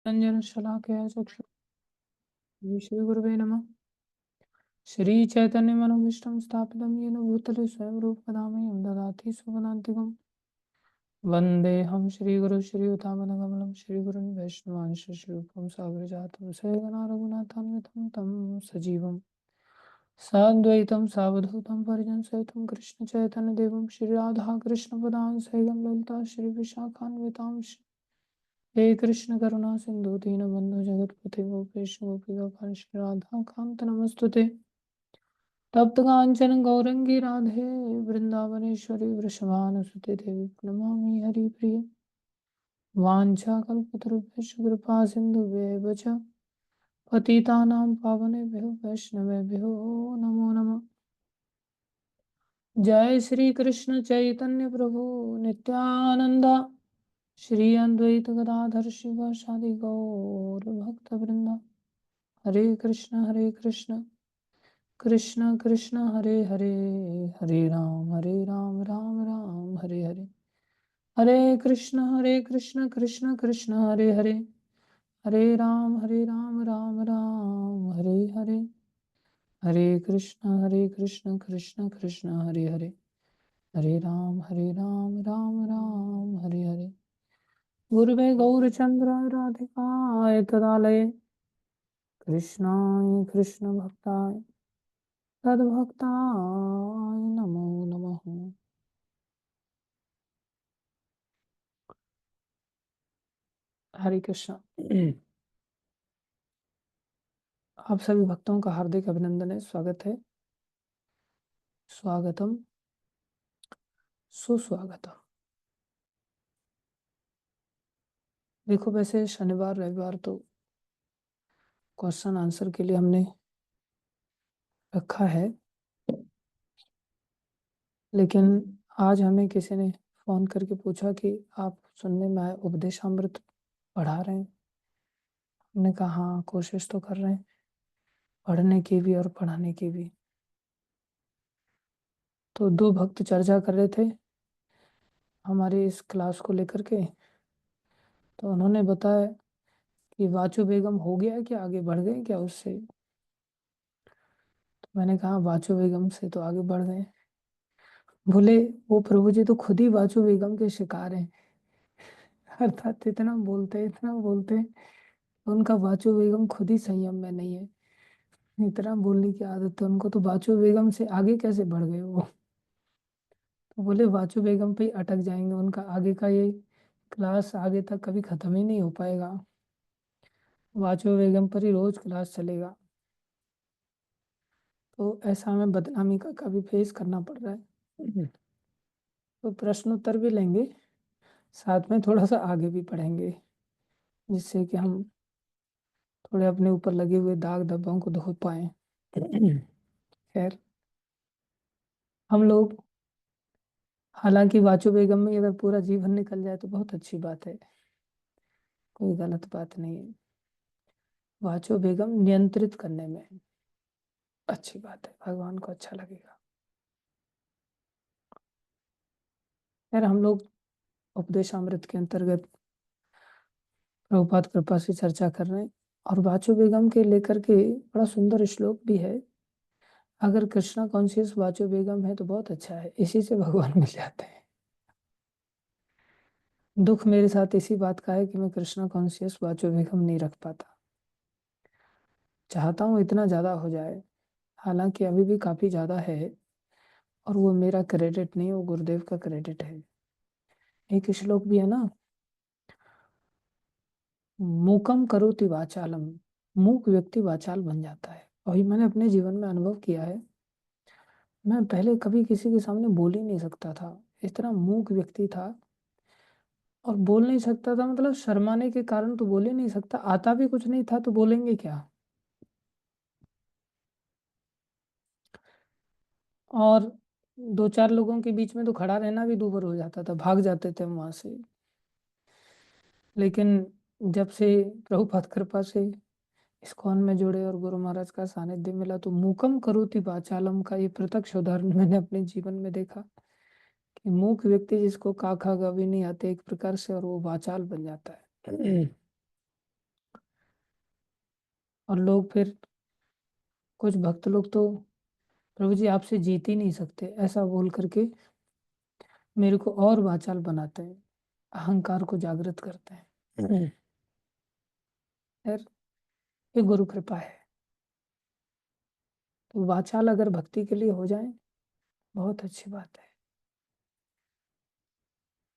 रञ्जनशलाकया चक्षुः श्री गुरुवे नमः। श्री चैतन्य मनोभीष्टं स्थापितं येन भूतले स्वयं रूपकदा मह्यं ददाति स्वपदान्तिकं। वन्देऽहं श्रीगुरुं श्रीयुतापदकमलं श्रीगुरुं वैष्णवांश श्रीरूपं सागरजातं सहगना रघुनाथान्वितं तं सजीवं साद्वैतं सावधूतं परिजनसहितं कृष्णचैतन्यदेवं श्रीराधाकृष्णपदां सहितं ललिता श्रीविशाखान्वितांश्च हे कृष्ण करुणा सिंधु दीनबंधु जगतपते गोपेश गोपिका श्री राधा कांत नमस्तुते। तप्त कांचन गौरंगी राधे वृंदावनेश्वरी वृषभानुसुते देवी प्रणमामि हरिप्रिय। वाञ्छाकल्पतरुभ्यश्च कृपा सिन्धुभ्येव च पतितानां पावनेभ्यो वैष्णवेभ्यो नमो नमः। जय श्री कृष्ण चैतन्य प्रभु नित्यानंद श्री अद्वैत गदाधर शिवासादि गौर भक्तवृंद। हरे कृष्ण कृष्ण कृष्ण हरे हरे, हरे राम राम राम हरे हरे। हरे कृष्ण कृष्ण कृष्ण हरे हरे, हरे राम राम राम हरे हरे। हरे कृष्ण कृष्ण कृष्ण हरे हरे, हरे राम राम राम हरे हरे। गुरुवे गौरचंद्राय राधिकाय तदालये कृष्णाय कृष्ण भक्ताय तद्भक्ताय नमो नमः। हरे कृष्ण। आप सभी भक्तों का हार्दिक अभिनंदन है, स्वागत है, स्वागतम सुस्वागतम। देखो वैसे शनिवार रविवार तो क्वेश्चन आंसर के लिए हमने रखा है, लेकिन आज हमें किसी ने फोन करके पूछा कि आप सुनने में आए उपदेशामृत पढ़ा रहे हैं। हमने कहा हाँ, कोशिश तो कर रहे हैं पढ़ने की भी और पढ़ाने की भी। तो दो भक्त चर्चा कर रहे थे हमारी इस क्लास को लेकर के। तो उन्होंने बताया कि वाचो बेगम हो गया क्या, आगे बढ़ गए क्या उससे। तो मैंने कहा वाचो बेगम से तो आगे बढ़ गए। बोले वो प्रभु जी तो खुद ही वाचो बेगम के शिकार हैं। अर्थात इतना बोलते उनका वाचो बेगम खुद ही संयम में नहीं है। इतना बोलने की आदत है उनको, तो वाचो बेगम से आगे कैसे बढ़ गए वो। तो बोले वाचो बेगम पे ही अटक जाएंगे, उनका आगे का ये क्लास आगे तक कभी खत्म ही नहीं हो पाएगा। वाचो बेगम पर ही रोज क्लास चलेगा। तो ऐसा हमें बदनामी का कभी फेस करना पड़ रहा है। तो प्रश्न उत्तर भी लेंगे, साथ में थोड़ा सा आगे भी पढ़ेंगे, जिससे कि हम थोड़े अपने ऊपर लगे हुए दाग धब्बों को धो पाए। खैर, हम लोग हालांकि वाचो बेगम में अगर पूरा जीवन निकल जाए तो बहुत अच्छी बात है, कोई गलत बात नहीं है। वाचो बेगम नियंत्रित करने में अच्छी बात है, भगवान को अच्छा लगेगा। यार हम लोग उपदेशामृत के अंतर्गत प्रभुपाद कृपा से चर्चा कर रहे हैं, और वाचो बेगम के लेकर के बड़ा सुंदर श्लोक भी है। अगर कृष्णा कॉन्शियस वाचो बेगम है तो बहुत अच्छा है, इसी से भगवान मिल जाते हैं। दुख मेरे साथ इसी बात का है कि मैं कृष्णा कॉन्शियस वाचो बेगम नहीं रख पाता। चाहता हूँ इतना ज़्यादा हो जाए, हालांकि अभी भी काफ़ी ज़्यादा है, और वो मेरा क्रेडिट नहीं, वो गुरुदेव का क्रेडिट है। एक श्लोक भी है ना, मूकम करोति वाचालम। मूक व्यक्ति वाचाल बन जाता है। अभी मैंने अपने जीवन में अनुभव किया है। मैं पहले कभी किसी के सामने बोल ही नहीं सकता था, इतना मूक व्यक्ति था। और बोल नहीं सकता था मतलब शर्माने के कारण तो बोल ही नहीं सकता, आता भी कुछ नहीं था तो बोलेंगे क्या। और दो चार लोगों के बीच में तो खड़ा रहना भी दूभर हो जाता था, भाग जाते थे वहां से। लेकिन जब से प्रभुपाद कृपा से इस्कॉन में जुड़े और गुरु महाराज का सानिध्य मिला, तो मूकम करोति वाचालम का ये प्रत्यक्ष उदाहरण मैंने अपने जीवन में देखा कि मूक व्यक्ति जिसको का खा गा भी नहीं आते एक प्रकार से, और वो वाचाल बन जाता है। और लोग फिर कुछ भक्त लोग तो प्रभु जी आपसे जीत ही नहीं सकते ऐसा बोल करके मेरे को और वाचाल बनाते हैं, अहंकार को जागृत करते हैं। यार ये गुरु कृपा है। तो वाचाल अगर भक्ति के लिए हो जाए बहुत अच्छी बात है।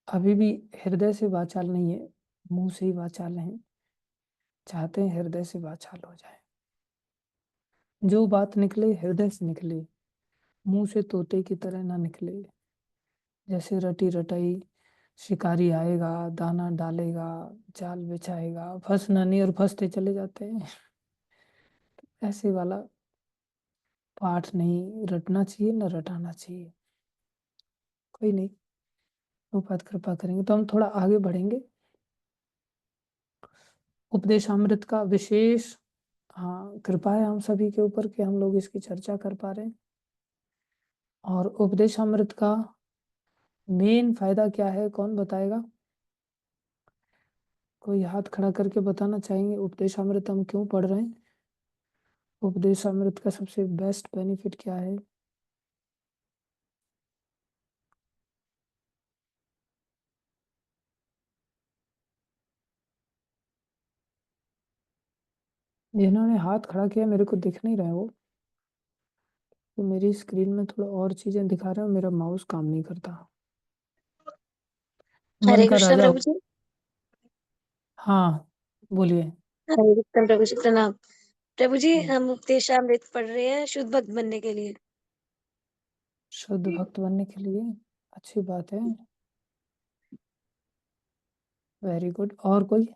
अभी भी हृदय से वाचाल नहीं है, मुंह से ही वाचाल हैं, चाहते हैं हृदय से वाचाल हो जाए। जो बात निकले हृदय से निकले, मुंह से तोते की तरह ना निकले। जैसे रटी रटाई शिकारी आएगा, दाना डालेगा, जाल बिछाएगा, फंसना नहीं और फंसते चले जाते हैं। ऐसे वाला पाठ नहीं रटना चाहिए ना रटाना चाहिए। कोई नहीं, उपात कृपा करेंगे तो हम थोड़ा आगे बढ़ेंगे। उपदेशामृत का विशेष कृपा है हम सभी के ऊपर कि हम लोग इसकी चर्चा कर पा रहे हैं। और उपदेशामृत का मेन फायदा क्या है, कौन बताएगा? कोई हाथ खड़ा करके बताना चाहेंगे उपदेशामृत हम क्यों पढ़ रहे हैं? उपदेशामृत का सबसे बेस्ट बेनिफिट क्या है? जिन्होंने हाथ खड़ा किया मेरे को दिख नहीं रहा है वो, तो मेरी स्क्रीन में थोड़ा और चीजें दिखा रहे हैं, मेरा माउस काम नहीं करता। मन हरे का कृष्ण राजा। प्रभु जी। हाँ बोलिए। हरे कृष्ण प्रभु जी, प्रणाम। प्रभु जी, हम उपदेशामृत पढ़ रहे हैं शुद्ध भक्त बनने के लिए। शुद्ध भक्त बनने के लिए अच्छी बात है, वेरी गुड। और कोई?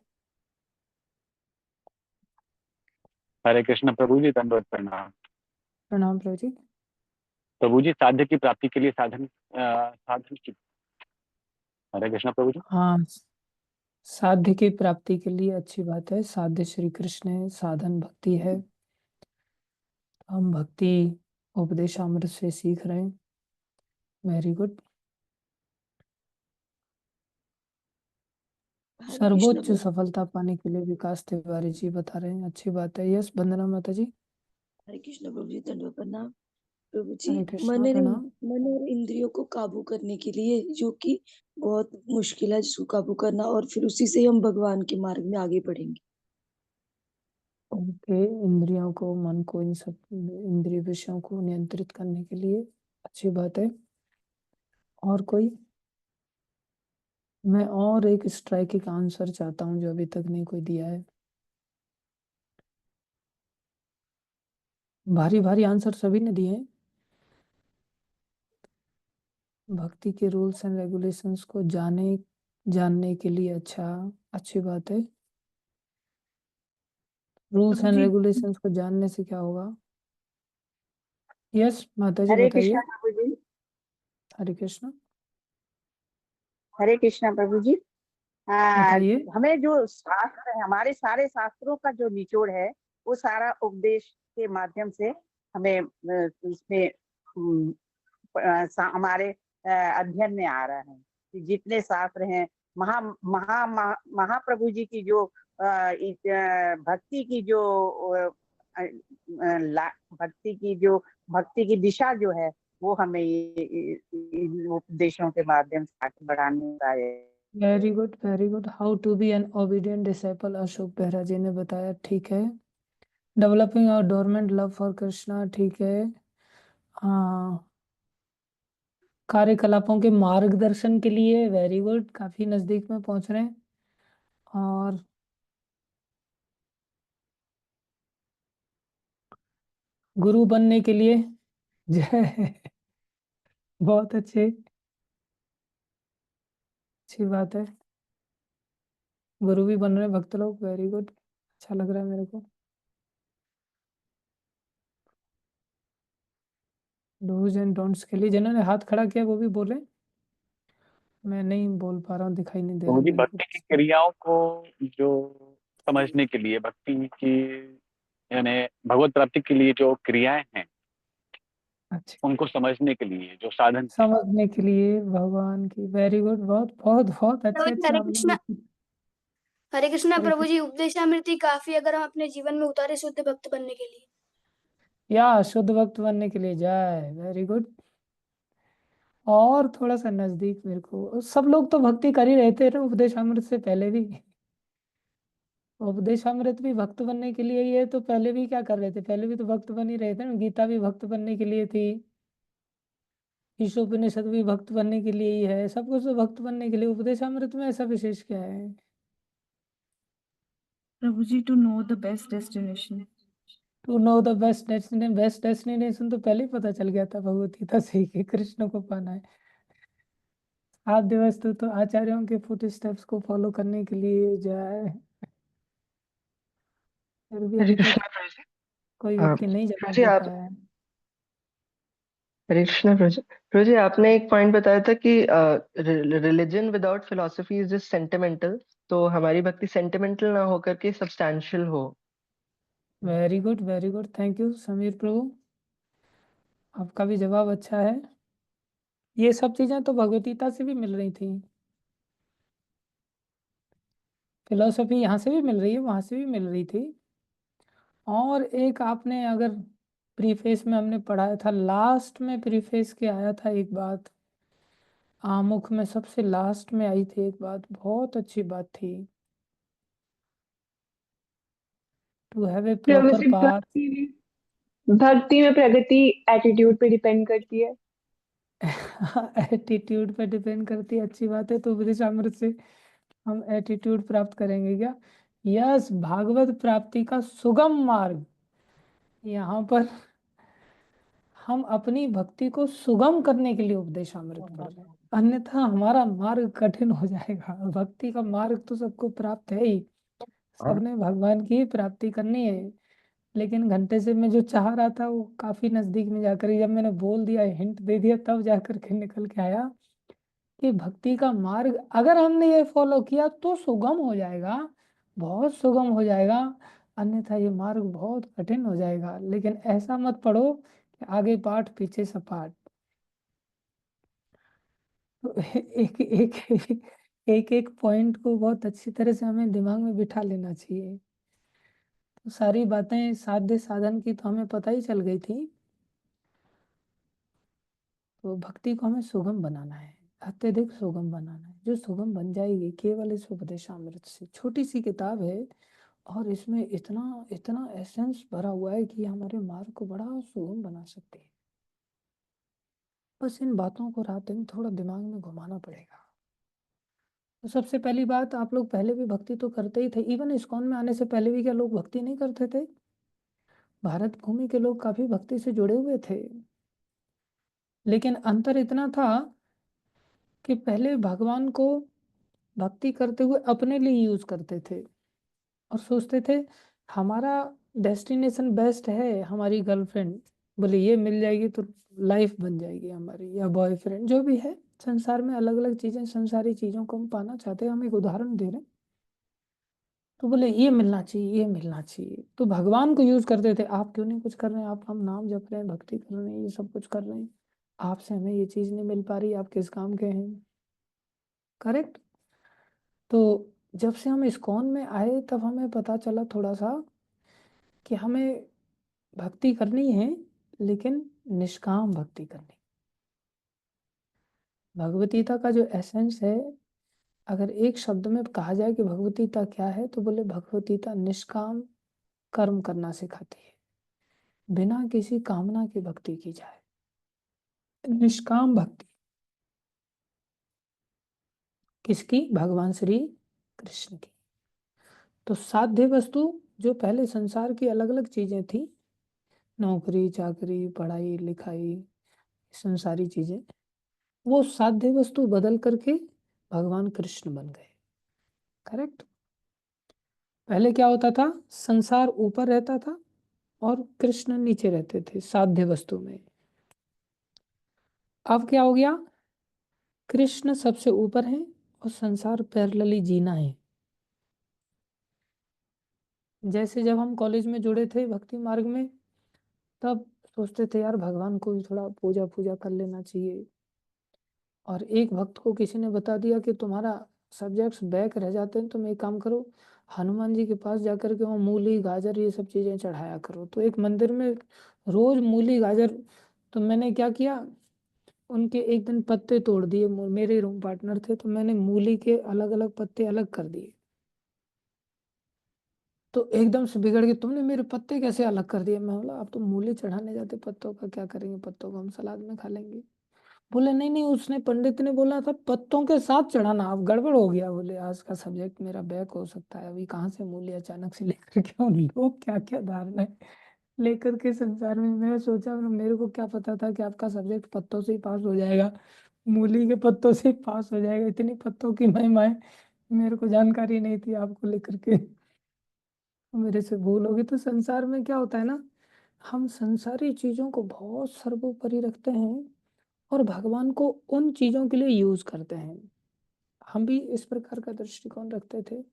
हरे कृष्ण प्रभु जी, दंडवत प्रणाम। प्रणाम प्रभु जी। प्रभु जी, साध्य की प्राप्ति के लिए साधन की। हरे कृष्ण प्रभु जी। हाँ, साध्य की प्राप्ति के लिए अच्छी बात है। साध्य श्री कृष्ण है, साधन भक्ति है। हम भक्ति उपदेशामृत से सीख रहे हैं, वेरी गुड। हरे कृष्ण सर्वोच्च प्रभु। सफलता पाने के लिए विकास तिवारी जी बता रहे हैं, अच्छी बात है। यस, वंदना माता जी। हरे कृष्ण प्रभु जी, दंडवत प्रणाम। प्रभु जी, हरे कृष्णा, प्रणाम। मन और इंद्रियों को काबू करने के लिए, जो कि बहुत मुश्किल है जिसको काबू करना, और फिर उसी से हम भगवान के मार्ग में आगे बढ़ेंगे। ओके, इंद्रियों को, मन को, इन सब इंद्रिय विषयों को नियंत्रित करने के लिए अच्छी बात है। और कोई? मैं और एक स्ट्राइकिंग आंसर चाहता हूँ जो अभी तक नहीं कोई दिया है। भारी भारी आंसर सभी ने दिए हैं। भक्ति के रूल्स एंड रेगुलेशंस को जानने के लिए अच्छी बात है। रूल्स प्रभु एंड जी, रेगुलेशंस को जानने से क्या होगा? यस माता जी हरे बताइए। कृष्णा प्रभु जी। हरे कृष्णा, हरे कृष्णा प्रभु जी। आ, बताइए। हमें जो शास्त्र है, हमारे सारे शास्त्रों का जो निचोड़ है, वो सारा उपदेश के माध्यम से हमें उसमें हमारे अध्ययन में आ रहा है कि जितने शास्त्र हैं, महा महा महा- महाप्रभु जी की जो भक्ति की जो अ, भक्ति की जो भक्ति की दिशा जो है, वो हमें इन उपदेशों के माध्यम से आगे बढ़ाने का है। Very good, very good. How to be an obedient disciple, Ashok Behera ji ने बताया, ठीक है। डेवलपिंग और डोरमेंट लव फॉर कृष्णा, ठीक है। हाँ, कार्यकलापों के मार्गदर्शन के लिए, वेरी गुड, काफी नजदीक में पहुंच रहे हैं। और गुरु बनने के लिए जय, बहुत अच्छे, अच्छी बात है। गुरु भी बन रहे हैं भक्त लोग, वेरी गुड, अच्छा लग रहा है मेरे को। डूज एंड डोंट्स के लिए जिन्होंने हाथ खड़ा किया वो भी बोले। मैं नहीं बोल पा रहा हूँ, दिखाई नहीं दे रहा प्रभु जी, मेरे को। भक्ति की क्रियाओं को जो समझने के लिए, भक्ति की यानी भगवत प्राप्ति के लिए जो क्रियाएं हैं, अच्छा, उनको समझने के लिए जो साधन है। समझने के लिए भगवान की, वेरी गुड, बहुत बहुत बहुत अच्छे प्रभु जी, अच्छे हरे आप कृष्ण। लोग। हरे कृष्णा हरे प्रभु जी, उपदेशामृति काफी अगर हम अपने जीवन में उतारे शुद्ध भक्त बनने के लिए। या शुद्ध भक्त बनने के लिए जाए, वेरी गुड। और थोड़ा सा नजदीक मेरे को, सब लोग तो भक्ति कर ही रहे थे ना उपदेशामृत से पहले भी। उपदेशामृत भी भक्त बनने के लिए ही है, तो पहले भी क्या कर रहे थे, पहले भी तो भक्त बन ही रहे थे ना। गीता भी भक्त बनने के लिए थी, ईशोपनिषद भी भक्त बनने के लिए ही है, सब कुछ तो भक्त बनने के लिए। उपदेशामृत में ऐसा विशेष क्या है? प्रभु जी, to know the best destination. To know the best destination, best destination तो पहले ही पता चल गया था भगवत गीता से ही कि कृष्ण को पाना है। आद्य वस्तु तो आचार्यों के फुट स्टेप्स को फॉलो करने के लिए जाए। फिर भी हरे अभी तक कृष्णा प्रभु जी। कोई हाँ, व्यक्ति नहीं प्रभु जवाब जी दे आप, पाया है। हरे कृष्णा प्रभु जी। प्रभु जी, आपने एक पॉइंट बताया था कि religion without philosophy is just sentimental, तो हमारी भक्ति सेंटिमेंटल ना होकर के सब्सटैंशियल हो। Very good, very good, thank you Sameer प्रभु, आपका भी जवाब अच्छा है। ये सब चीजें तो भगवत गीता से भी मिल रही थी, फिलोसफी यहाँ से भी मिल रही है, वहां से भी मिल रही थी। और एक आपने अगर प्रीफेस में हमने पढ़ाया था, लास्ट में प्रीफेस के आया था एक बात, आमुख में सबसे लास्ट में आई थी एक बात, बहुत अच्छी बात थी। To have a proper path. भक्ति में प्रगति एटीट्यूड पे डिपेंड करती है। एटीट्यूड पे डिपेंड करती है, अच्छी बात है। तो उपदेशामृत से हम एटीट्यूड प्राप्त करेंगे क्या? यस, भागवत प्राप्ति का सुगम मार्ग। यहाँ पर हम अपनी भक्ति को सुगम करने के लिए उपदेशामृत पढ़ रहे हैं, अन्यथा हमारा मार्ग कठिन हो जाएगा। भक्ति का मार्ग तो सबको प्राप्त है ही, सबने भगवान की ही प्राप्ति करनी है। लेकिन घंटे से मैं जो चाह रहा था वो काफी नजदीक में जाकर, जब मैंने बोल दिया, हिंट दे दिया, तब जाकर के निकल के आया कि भक्ति का मार्ग अगर हमने ये फॉलो किया तो सुगम हो जाएगा, बहुत सुगम हो जाएगा। अन्यथा ये मार्ग बहुत कठिन हो जाएगा। लेकिन ऐसा मत पढ़ो कि आगे पाठ पीछे सपाट। तो एक एक पॉइंट को बहुत अच्छी तरह से हमें दिमाग में बिठा लेना चाहिए। तो सारी बातें साध्य साधन की तो हमें पता ही चल गई थी। तो भक्ति को हमें सुगम बनाना है, अत्यधिक सुगम बनाना है, जो सुगम बन जाएगी केवल इस उपदेशामृत से। छोटी सी किताब है और इसमें इतना इतना एसेंस भरा हुआ है कि हमारे मार्ग को बड़ा सुगम बना सकती है। बस इन बातों को रात दिन थोड़ा दिमाग में घुमाना पड़ेगा। तो सबसे पहली बात, आप लोग पहले भी भक्ति तो करते ही थे। इवन इस्कॉन में आने से पहले भी क्या लोग भक्ति नहीं करते थे? भारत भूमि के लोग काफी भक्ति से जुड़े हुए थे। लेकिन अंतर इतना था कि पहले भगवान को भक्ति करते हुए अपने लिए यूज करते थे और सोचते थे हमारा डेस्टिनेशन बेस्ट है, हमारी गर्लफ्रेंड बोले ये मिल जाएगी तो लाइफ बन जाएगी हमारी, या बॉयफ्रेंड, जो भी है संसार में अलग अलग चीजें, संसारी चीजों को हम पाना चाहते हैं। हम एक उदाहरण दे रहे हैं। तो बोले ये मिलना चाहिए, ये मिलना चाहिए, तो भगवान को यूज करते थे। आप क्यों नहीं कुछ कर रहे हैं? आप, हम नाम जप रहे हैं, भक्ति कर रहे हैं, ये सब कुछ कर रहे हैं, आपसे हमें ये चीज नहीं मिल पा रही, आप किस काम के हैं? करेक्ट। तो जब से हम इस्कॉन में आए तब हमें पता चला थोड़ा सा कि हमें भक्ति करनी है, लेकिन निष्काम भक्ति करनी। भगवत गीता का जो एसेंस है, अगर एक शब्द में कहा जाए कि भगवत गीता क्या है, तो बोले भगवत गीता निष्काम कर्म करना सिखाती है, बिना किसी कामना की भक्ति की जाए, निष्काम भक्ति। किसकी? भगवान श्री कृष्ण की। तो साध्य वस्तु जो पहले संसार की अलग अलग चीजें थी, नौकरी चाकरी पढ़ाई लिखाई संसारी चीजें, वो साध्य वस्तु बदल करके भगवान कृष्ण बन गए। करेक्ट। पहले क्या होता था? संसार ऊपर रहता था और कृष्ण नीचे रहते थे साध्य वस्तु में। अब क्या हो गया? कृष्ण सबसे ऊपर है और संसार पैरेलली जीना है। जैसे जब हम कॉलेज में जुड़े थे भक्ति मार्ग में, तब सोचते थे यार भगवान को भी थोड़ा पूजा पूजा कर लेना चाहिए। और एक भक्त को किसी ने बता दिया कि तुम्हारा सब्जेक्ट्स बैक रह जाते हैं, तुम एक काम करो, हनुमान जी के पास जाकर के वहाँ मूली गाजर ये सब चीज़ें चढ़ाया करो। तो एक मंदिर में रोज मूली गाजर, तो मैंने क्या किया, उनके एक दिन पत्ते तोड़ दिए, मेरे रूम पार्टनर थे, तो मैंने मूली के अलग अलग पत्ते अलग कर दिए। तो एकदम से बिगड़ गए, तुमने मेरे पत्ते कैसे अलग कर दिए? मैं बोला आप तो मूली चढ़ाने जाते, पत्तों का क्या करेंगे, पत्तों को हम सलाद में खा लेंगे। बोले नहीं नहीं, उसने पंडित ने बोला था पत्तों के साथ चढ़ाना, आप गड़बड़ हो गया। बोले आज का सब्जेक्ट मेरा बैक हो सकता है, अभी कहाँ से मूली अचानक से लेकर के, उन लोग क्या क्या धारणाएं लेकर के संसार में। मैं सोचा मेरे को क्या पता था कि आपका सब्जेक्ट पत्तों से ही पास हो जाएगा, मूली के पत्तों से ही पास हो जाएगा, इतनी पत्तों की महिमाएं मेरे को जानकारी नहीं थी आपको लेकर के, मेरे से भूल होगी। तो संसार में क्या होता है ना, हम संसारी चीजों को बहुत सर्वोपरि रखते हैं और भगवान को उन चीजों के लिए यूज करते हैं। हम भी इस प्रकार का दृष्टिकोण रखते थे,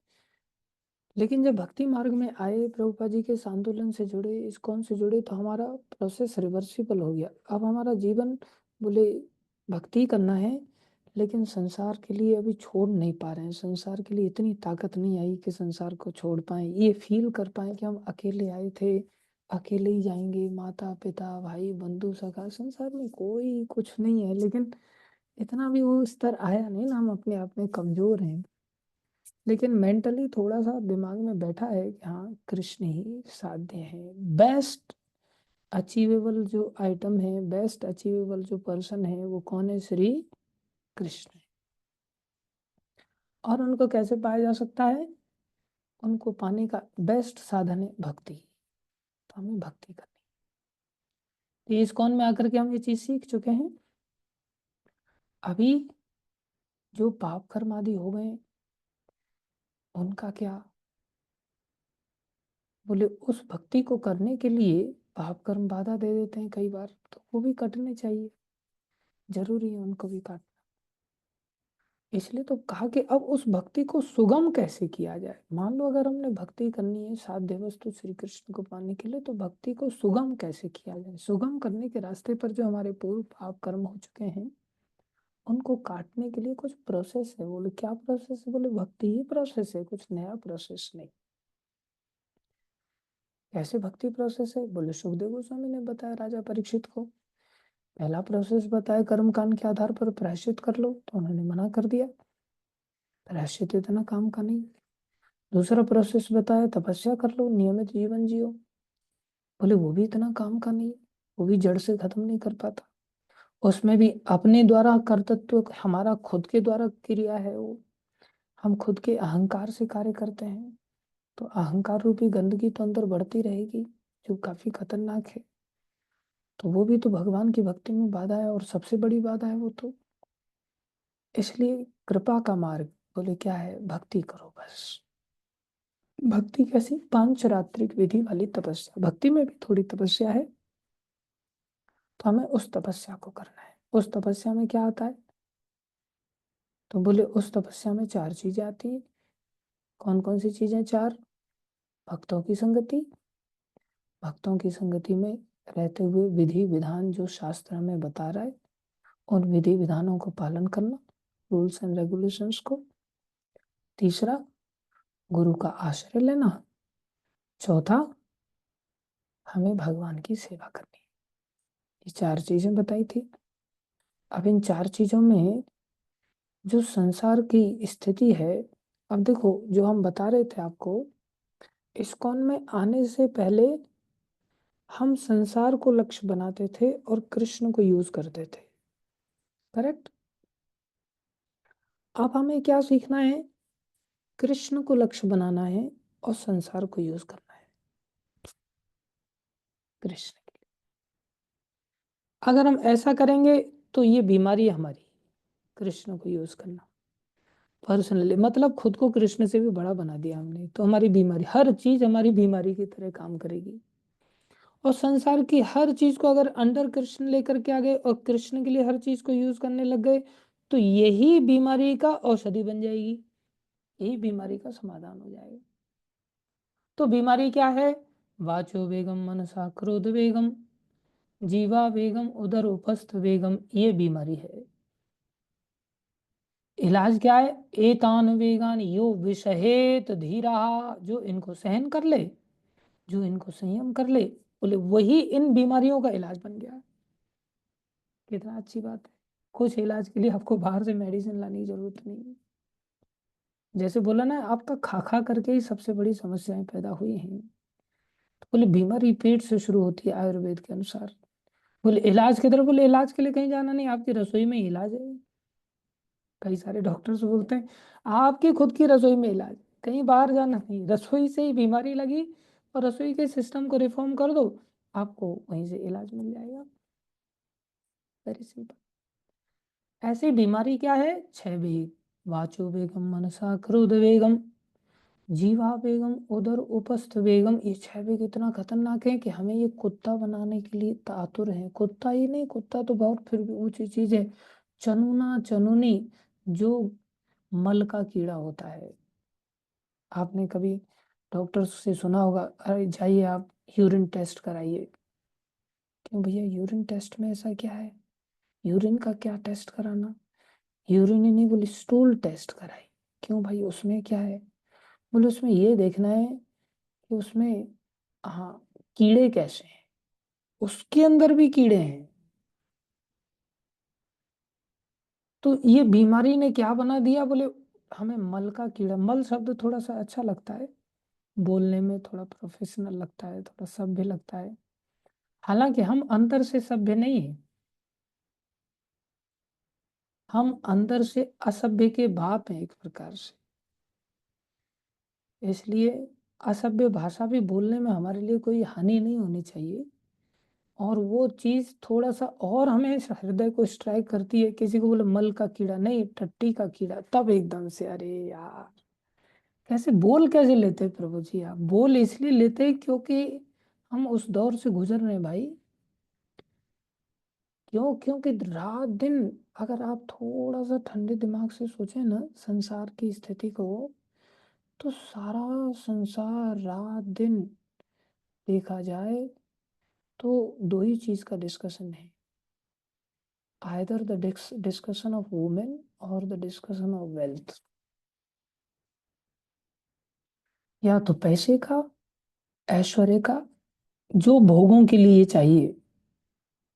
लेकिन जब भक्ति मार्ग में आए, प्रभुपाद जी के आंदोलन से जुड़े, इस्कॉन से जुड़े, तो हमारा प्रोसेस रिवर्सिबल हो गया। अब हमारा जीवन, बोले भक्ति करना है, लेकिन संसार के लिए अभी छोड़ नहीं पा रहे हैं, संसार के लिए इतनी ताकत नहीं आई कि संसार को छोड़ पाए, ये फील कर पाए कि हम अकेले आए थे, अकेले ही जाएंगे, माता पिता भाई बंधु सखा संसार में कोई कुछ नहीं है। लेकिन इतना भी वो स्तर आया नहीं ना, हम अपने आप में कमजोर हैं, लेकिन मेंटली थोड़ा सा दिमाग में बैठा है कि हाँ कृष्ण ही साध्य है। बेस्ट अचीवेबल जो आइटम है, बेस्ट अचीवेबल जो पर्सन है, वो कौन है? श्री कृष्ण है। और उनको कैसे पाया जा सकता है? उनको पाने का बेस्ट साधन है भक्ति। तो हमें भक्ति करनी, तो इस्कॉन में आकर के हम ये चीज सीख चुके हैं। अभी जो पाप कर्म आदि हो गए उनका क्या? बोले उस भक्ति को करने के लिए पाप कर्म बाधा दे देते हैं कई बार, तो वो भी कटने चाहिए, जरूरी है उनको भी काटना। इसलिए तो कहा कि अब उस भक्ति को सुगम कैसे किया जाए। मान लो अगर हमने भक्ति करनी है साध्य वस्तु श्री कृष्ण को पाने के लिए, तो भक्ति को सुगम कैसे किया जाए। सुगम करने के रास्ते पर जो हमारे पूर्व पाप कर्म हो चुके हैं, उनको काटने के लिए कुछ प्रोसेस है। बोले क्या प्रोसेस है? बोले भक्ति ही प्रोसेस है, कुछ नया प्रोसेस नहीं। कैसे भक्ति प्रोसेस है? बोले सुखदेव गोस्वामी ने बताया राजा परीक्षित को। पहला प्रोसेस बताया कर्मकांड के आधार पर प्रायश्चित कर लो, तो उन्होंने मना कर दिया, प्रायश्चित इतना काम का नहीं। दूसरा प्रोसेस बताया तपस्या कर लो, नियमित जीवन जियो, बोले वो भी इतना काम का नहीं, वो भी जड़ से खत्म नहीं कर पाता। उसमें भी अपने द्वारा कर्तृत्व, हमारा खुद के द्वारा क्रिया है वो, हम खुद के अहंकार से कार्य करते हैं, तो अहंकार रूपी गंदगी तो अंदर बढ़ती रहेगी, जो काफी खतरनाक है। तो वो भी तो भगवान की भक्ति में बाधा है, और सबसे बड़ी बाधा है वो तो। इसलिए कृपा का मार्ग बोले क्या है? भक्ति करो बस। भक्ति कैसी? पांचरात्रिक विधि वाली तपस्या। भक्ति में भी थोड़ी तपस्या है, तो हमें उस तपस्या को करना है। उस तपस्या में क्या आता है? तो बोले उस तपस्या में 4 चीजें आती हैं। कौन कौन सी चीजें? 4। भक्तों की संगति, भक्तों की संगति में रहते हुए विधि विधान जो शास्त्र हमें बता रहा है, उन विधि विधानों को पालन करना, रूल्स एंड रेगुलेशंस को। तीसरा, गुरु का आश्रय लेना। चौथा, हमें भगवान की सेवा करनी। ये 4 चीजें बताई थी। अब इन 4 चीजों में जो संसार की स्थिति है, अब देखो जो हम बता रहे थे आपको, इस्कॉन में आने से पहले हम संसार को लक्ष्य बनाते थे और कृष्ण को यूज करते थे, करेक्ट? अब हमें क्या सीखना है? कृष्ण को लक्ष्य बनाना है और संसार को यूज करना है कृष्ण के लिए। अगर हम ऐसा करेंगे तो ये बीमारी है हमारी, कृष्ण को यूज करना पर्सनली, मतलब खुद को कृष्ण से भी बड़ा बना दिया हमने, तो हमारी बीमारी, हर चीज हमारी बीमारी की तरह काम करेगी। और संसार की हर चीज को अगर अंडर कृष्ण लेकर के आ गए और कृष्ण के लिए हर चीज को यूज करने लग गए, तो यही बीमारी का औषधि बन जाएगी, यही बीमारी का समाधान हो जाएगा। तो बीमारी क्या है? वाचो वेगम मनसा क्रोध वेगम जीवा वेगम उदर उपस्थ वेगम, ये बीमारी है। इलाज क्या है? एतान वेगान यो विषहेत धीरा, जो इनको सहन कर ले, जो इनको संयम कर ले, बोले वही इन बीमारियों का इलाज बन गया। कितना अच्छी बात है। कुछ इलाज के लिए आपको बाहर से मेडिसिन लाने की जरूरत नहीं है। जैसे बोला ना, आपका खा खा करके ही सबसे बड़ी समस्याएं पैदा हुई हैं। तो बोले बीमारी पेट से शुरू होती है आयुर्वेद के अनुसार। बोले इलाज की तरफ, बोले इलाज के लिए कहीं जाना नहीं, आपकी रसोई में ही इलाज है। कई सारे डॉक्टर्स बोलते हैं आपकी खुद की रसोई में इलाज, कहीं बाहर जाना नहीं, रसोई से ही बीमारी लगी और रसोई के सिस्टम को रिफॉर्म कर दो, आपको वहीं से इलाज मिल जाएगा। Very simple. ऐसी बीमारी क्या है? 6 वेग, वाचो वेगम, मनसा क्रोध वेगम, जीवा बेगम, उदर उपस्थ बेगम। ये 6 वेग इतना खतरनाक है कि हमें ये कुत्ता बनाने के लिए आतुर है। कुत्ता ही नहीं, कुत्ता तो बहुत फिर भी ऊंची चीज है। चनुना चनुनी, जो मल का कीड़ा होता है। आपने कभी डॉक्टर से सुना होगा, अरे जाइए आप यूरिन टेस्ट कराइए। क्यों भैया, यूरिन टेस्ट में ऐसा क्या है? यूरिन का क्या टेस्ट कराना? यूरिन ही नहीं, बोले स्टूल टेस्ट कराइए। क्यों भाई, उसमें क्या है? बोले उसमें ये देखना है कि उसमें, हाँ, कीड़े कैसे हैं, उसके अंदर भी कीड़े हैं। तो ये बीमारी ने क्या बना दिया? बोले हमें मल का कीड़ा, मल शब्द थोड़ा सा अच्छा लगता है बोलने में, थोड़ा प्रोफेशनल लगता है, थोड़ा सभ्य लगता है। हालांकि हम अंदर से सभ्य नहीं है, हम अंदर से असभ्य के बाप हैं एक प्रकार से। इसलिए असभ्य भाषा भी बोलने में हमारे लिए कोई हानि नहीं होनी चाहिए। और वो चीज थोड़ा सा और हमें हृदय को स्ट्राइक करती है, किसी को बोले मल का कीड़ा, नहीं टट्टी का कीड़ा, तब एकदम से अरे यार, कैसे बोल कैसे लेते हैं प्रभु जी? आप बोल इसलिए लेते हैं क्योंकि हम उस दौर से गुजर रहे हैं भाई। क्यों? क्योंकि रात दिन, अगर आप थोड़ा सा ठंडे दिमाग से सोचें ना संसार की स्थिति को, तो सारा संसार रात दिन देखा जाए तो दो ही चीज का डिस्कशन है, either the discussion of women or the discussion of wealth। या तो पैसे का, ऐश्वर्य का, जो भोगों के लिए चाहिए,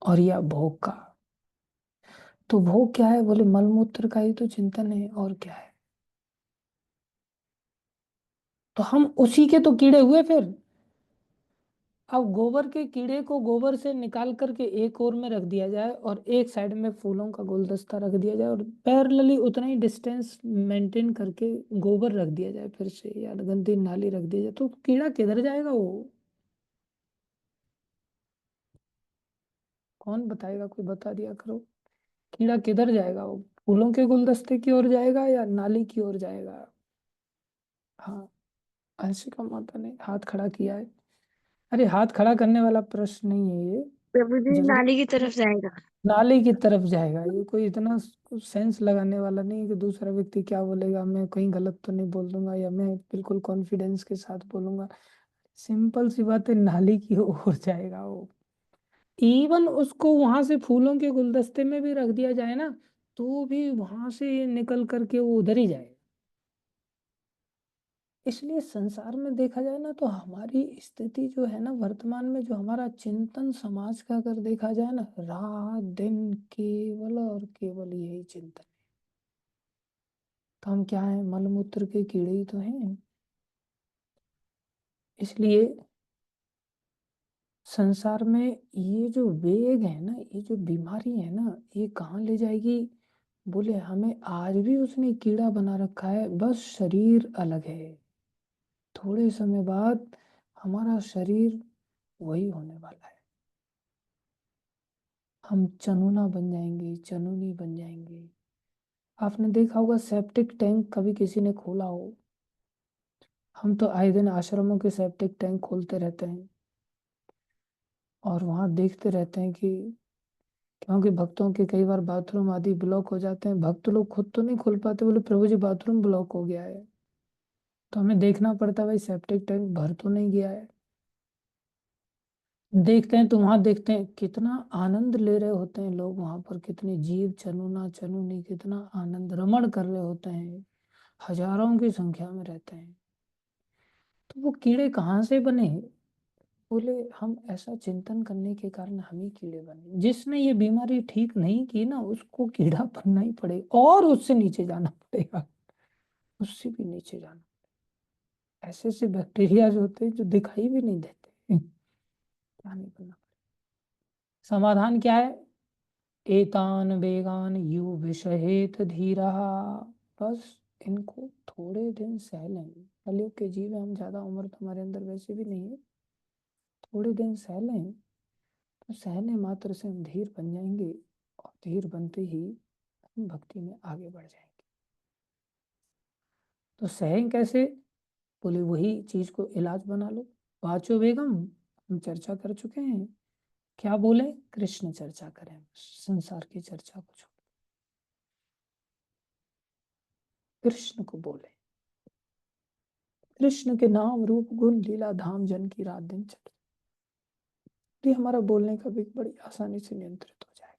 और या भोग का। तो भोग क्या है? बोले मलमूत्र का ही तो चिंतन है, और क्या है? तो हम उसी के तो कीड़े हुए फिर। अब गोबर के कीड़े को गोबर से निकाल करके एक ओर में रख दिया जाए और एक साइड में फूलों का गुलदस्ता रख दिया जाए और पैरेलली उतना ही डिस्टेंस मेंटेन करके गोबर रख दिया जाए फिर से, या गंदी नाली रख दी जाए, तो कीड़ा किधर जाएगा? वो कौन बताएगा? कोई बता दिया करो, कीड़ा किधर जाएगा? वो फूलों के गुलदस्ते की ओर जाएगा या नाली की ओर जाएगा? हाँ, अंशिका माता ने हाथ खड़ा किया है। अरे हाथ खड़ा करने वाला प्रश्न नहीं है ये, प्रभु जी जल्दी नाली की तरफ जाएगा। नाली की तरफ जाएगा। ये कोई इतना सेंस लगाने वाला नहीं है कि दूसरा व्यक्ति क्या बोलेगा, मैं कहीं गलत तो नहीं बोल दूंगा, या मैं बिल्कुल कॉन्फिडेंस के साथ बोलूंगा। सिंपल सी बात है, नाली की ओर जाएगा वो। इवन उसको वहां से फूलों के गुलदस्ते में भी रख दिया जाए ना, तो भी वहां से निकल करके वो उधर ही जाए। इसलिए संसार में देखा जाए ना, तो हमारी स्थिति जो है ना वर्तमान में, जो हमारा चिंतन समाज का अगर देखा जाए ना, रात दिन केवल और केवल यही चिंतन है। तो हम क्या है? मलमूत्र के कीड़े ही तो हैं। इसलिए संसार में ये जो वेग है ना, ये जो बीमारी है ना, ये कहाँ ले जाएगी? बोले हमें आज भी उसने कीड़ा बना रखा है, बस शरीर अलग है। थोड़े समय बाद हमारा शरीर वही होने वाला है। हम चनूना बन जाएंगे, चनूनी बन जाएंगे। आपने देखा होगा सेप्टिक टैंक, कभी किसी ने खोला हो? हम तो आए दिन आश्रमों के सेप्टिक टैंक खोलते रहते हैं और वहां देखते रहते हैं कि, क्योंकि भक्तों के कई बार बाथरूम आदि ब्लॉक हो जाते हैं, भक्त लोग खुद तो नहीं खोल पाते, बोले प्रभु जी बाथरूम ब्लॉक हो गया है। तो हमें देखना पड़ता है भाई सेप्टिक टैंक भर तो नहीं गया है। देखते हैं तो वहां देखते हैं कितना आनंद ले रहे होते हैं लोग, वहां पर कितने जीव चनुना चनुनी कितना आनंद रमण कर रहे होते हैं, हजारों की संख्या में रहते हैं। तो वो कीड़े कहाँ से बने? बोले हम ऐसा चिंतन करने के कारण हम ही कीड़े बने। जिसने ये बीमारी ठीक नहीं की ना उसको कीड़ा बनना ही पड़ेगा और उससे नीचे जाना पड़ेगा, उससे भी नीचे जाना। ऐसे ऐसे बैक्टीरिया होते हैं जो दिखाई भी नहीं देते। क्या नहीं करना। समाधान क्या है? एतान वेगान यु विषहेत धीरा। बस इनको थोड़े दिन सह लें। कलयुग के जीव हैं हम, ज्यादा उम्र तो हमारे अंदर वैसे भी नहीं है। थोड़े दिन सह लें तो सहने मात्र से हम धीर बन जाएंगे और धीर बनते ही हम भक्ति में आगे बढ़ जाएंगे। तो सहें कैसे? बोले वही चीज को इलाज बना लो। वाचो बेगम हम चर्चा कर चुके हैं। क्या बोले? कृष्ण चर्चा करें, संसार की चर्चा को छोड़ कृष्ण को बोले। कृष्ण के नाम रूप गुण लीला धाम जन की रात दिन चले। ये हमारा बोलने का भी बड़ी आसानी से नियंत्रित हो जाए।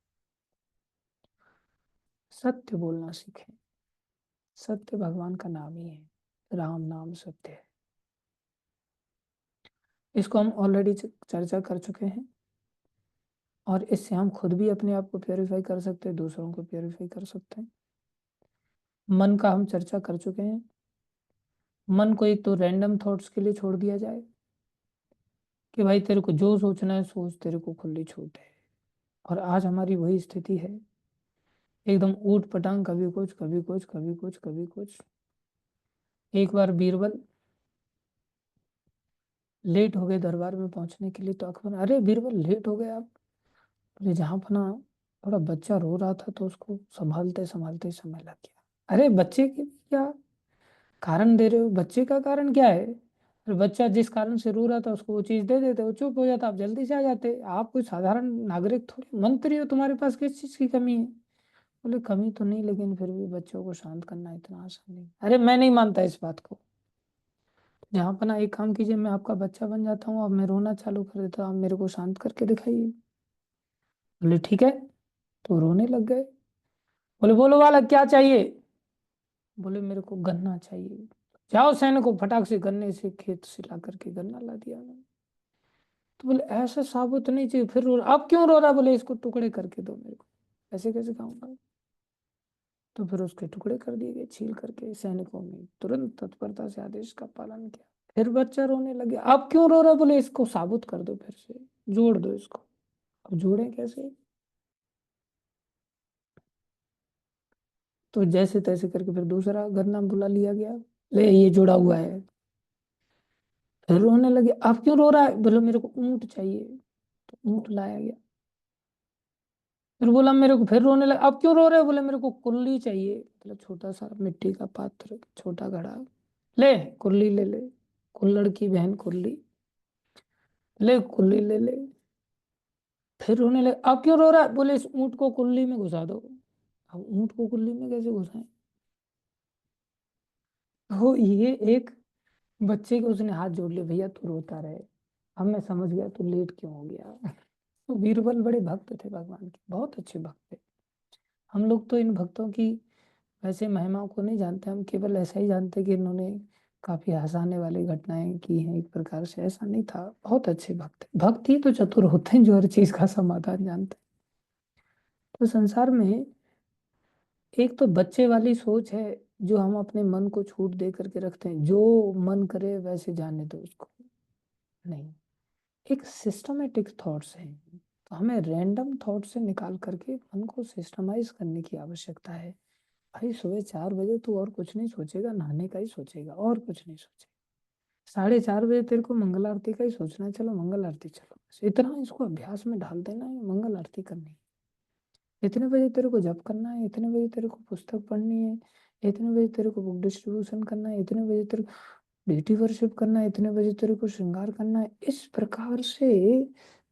सत्य बोलना सीखें। सत्य भगवान का नाम ही है, राम नाम सत्य है। इसको हम ऑलरेडी चर्चा कर चुके हैं और इससे हम खुद भी अपने आप को प्योरीफाई कर सकते हैं, दूसरों को प्योरीफाई कर सकते हैं। मन का हम चर्चा कर चुके हैं। मन को एक तो रैंडम थॉट्स के लिए छोड़ दिया जाए कि भाई तेरे को जो सोचना है सोच, तेरे को खुली छूट है। और आज हमारी वही स्थिति है, एकदम ऊट पटांग, कभी कुछ कभी कुछ कभी कुछ कभी कुछ। एक बार बीरबल लेट हो गए दरबार में पहुंचने के लिए, तो अकबर, अरे बीरबल लेट हो गए आप। बोले जहाँ अपना थोड़ा बच्चा रो रहा था तो उसको संभालते संभालते समय लग गया। अरे बच्चे के क्या कारण दे रहे हो? बच्चे का कारण क्या है? अरे बच्चा जिस कारण से रो रहा था उसको वो चीज दे देते, वो चुप हो जाता, आप जल्दी से आ जाते। आप कोई साधारण नागरिक थोड़ी, मंत्री हो, तुम्हारे पास किस चीज की कमी है? बोले कमी तो नहीं, लेकिन फिर भी बच्चों को शांत करना इतना आसान नहीं। अरे मैं नहीं मानता इस बात को। जहाँ अपना एक काम कीजिए, मैं आपका बच्चा बन जाता हूँ, अब मैं रोना चालू कर देता हूँ, आप मेरे को शांत करके दिखाइए। बोले ठीक है। तो रोने लग गए। बोले बोलो वाला क्या चाहिए? बोले मेरे को गन्ना चाहिए। जाओ सैनिकों, फटाक से गन्ने से खेत से ला करके गन्ना ला दिया मैंने। तो बोले ऐसा साबुत नहीं चाहिए। फिर रो रहा, अब क्यों रो रहा? बोले इसको टुकड़े करके दो मेरे को। ऐसे कैसे खाऊंगा? तो फिर उसके टुकड़े कर दिए गए, छील करके। सैनिकों ने तुरंत तत्परता से आदेश का पालन किया। फिर बच्चा रोने लगे, अब क्यों रो रहा? बोले इसको साबुत कर दो, फिर से जोड़ दो इसको। अब जोड़े कैसे? तो जैसे तैसे करके फिर दूसरा गन्ना बुला लिया गया, ले ये जुड़ा हुआ है। फिर रोने लगे, अब क्यों रो रहा है? बोले मेरे को ऊंट चाहिए। तो ऊंट लाया गया। फिर बोला मेरे को, फिर रोने लगा, अब क्यों रो रहे हो? बोले मेरे को कुल्ली चाहिए। मतलब छोटा सा मिट्टी का पात्र, छोटा घड़ा। ले कुल्ली ले ले। कुल्लड़ की बहन कुल्ली, ले कुल्ली ले ले। फिर रोने लगे, अब क्यों रो रहा है? बोले इस ऊंट को कुल्ली में घुसा दो। अब ऊंट को कुल्ली में कैसे घुसाएं? तो ये एक बच्चे को उसने हाथ जोड़ लिया, भैया तू रोता रहे, अब मैं समझ गया तू लेट क्यों हो गया। तो बीरबल बड़े भक्त थे भगवान के, बहुत अच्छे भक्त थे। हम लोग तो इन भक्तों की वैसे महिमाओं को नहीं जानते, हम केवल ऐसा ही जानते कि इन्होंने काफी हंसाने वाली घटनाएं की हैं एक प्रकार से। ऐसा नहीं था, बहुत अच्छे भक्त हैं। भक्त ही तो चतुर होते हैं जो हर चीज का समाधान जानते हैं। तो संसार में एक तो बच्चे वाली सोच है जो हम अपने मन को छूट दे करके रखते हैं, जो मन करे वैसे जाने दो उसको। नहीं, एक सिस्टमेटिक थॉट्स हैं। तो हमें रैंडम थॉट से निकाल करके मन को सिस्टमाइज करने की आवश्यकता है। भाई सुबह 4 बजे तू और कुछ नहीं सोचेगा, नहाने का ही सोचेगा, और कुछ नहीं सोचेगा। 4:30 बजे तेरे को मंगल आरती का ही सोचना है, चलो मंगल आरती चलो, बस इतना इसको अभ्यास में डाल देना है, मंगल आरती करनी है। इतने बजे तेरे को जप करना है, इतने बजे तेरे को पुस्तक पढ़नी है, इतने बजे तेरे को बुक डिस्ट्रीब्यूशन करना है, इतने बजे तेरे को डेटी वर्शिप करना है, इतने बजे तेरे को श्रृंगार करना है। इस प्रकार से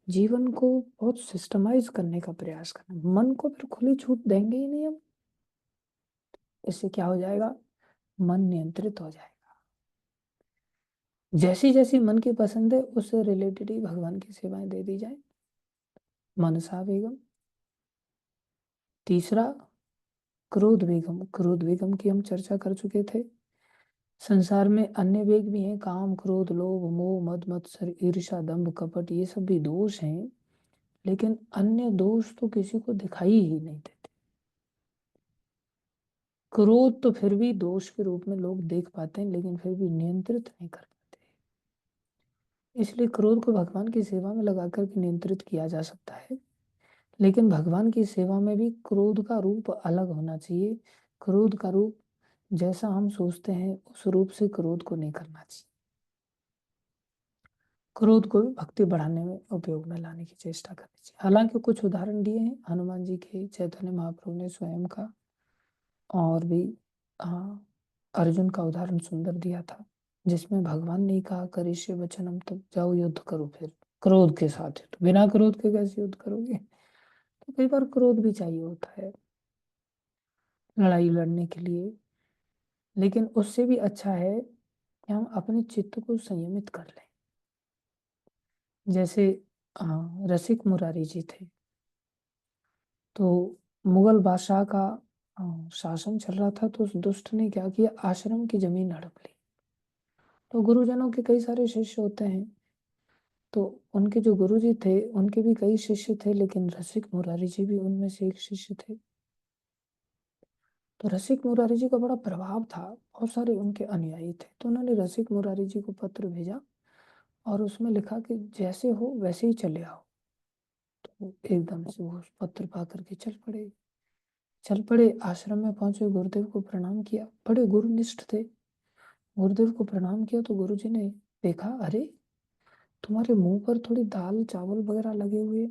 जीवन को बहुत सिस्टमाइज करने का प्रयास करना। मन को फिर खुली छूट देंगे ही नहीं हम। इससे क्या हो जाएगा? मन नियंत्रित हो जाएगा। जैसी जैसी मन की पसंद है उससे रिलेटेड ही भगवान की सेवाएं दे दी जाए। मनसा वेगम। तीसरा क्रोध वेगम। क्रोध वेगम की हम चर्चा कर चुके थे। संसार में अन्य वेग भी हैं, काम क्रोध लोभ मोह मद मत्सर ईर्ष्या दंभ कपट, ये सब भी दोष हैं, लेकिन अन्य दोष तो किसी को दिखाई ही नहीं देते। क्रोध तो फिर भी दोष के रूप में लोग देख पाते हैं, लेकिन फिर भी नियंत्रित नहीं कर पाते। इसलिए क्रोध को भगवान की सेवा में लगा करके नियंत्रित किया जा सकता है, लेकिन भगवान की सेवा में भी क्रोध का रूप अलग होना चाहिए। क्रोध का रूप जैसा हम सोचते हैं उस रूप से क्रोध को नहीं करना चाहिए। क्रोध को भी भक्ति बढ़ाने में उपयोग में लाने की चेष्टा करनी चाहिए। हालांकि कुछ उदाहरण दिए हैं हनुमान जी के, चैतन्य महाप्रभु ने स्वयं का, और भी हाँ, अर्जुन का उदाहरण सुंदर दिया था, जिसमें भगवान ने कहा करिष्ये वचनम, तब जाओ युद्ध करो। फिर क्रोध के साथ युद्ध, बिना क्रोध के कैसे युद्ध करोगे? तो कई बार क्रोध भी चाहिए होता है लड़ाई लड़ने के लिए, लेकिन उससे भी अच्छा है कि हम अपने चित्त को संयमित कर लें। जैसे रसिक मुरारी जी थे, तो मुगल बादशाह का शासन चल रहा था, तो उस दुष्ट ने क्या किया, आश्रम की जमीन हड़प ली। तो गुरुजनों के कई सारे शिष्य होते हैं, तो उनके जो गुरुजी थे उनके भी कई शिष्य थे, लेकिन रसिक मुरारी जी भी उनमें से एक शिष्य थे। तो रसिक मुरारी जी का बड़ा प्रभाव था, बहुत सारे उनके अनुयायी थे। तो उन्होंने रसिक मुरारी जी को पत्र भेजा और उसमें लिखा कि जैसे हो वैसे ही चले आओ। तो एकदम से वो पत्र पा करके चल पड़े आश्रम में पहुंचे, गुरुदेव को प्रणाम किया, बड़े गुरुनिष्ठ थे। गुरुदेव को प्रणाम किया तो गुरुजी ने देखा, अरे तुम्हारे मुंह पर थोड़ी दाल चावल वगैरह लगे हुए,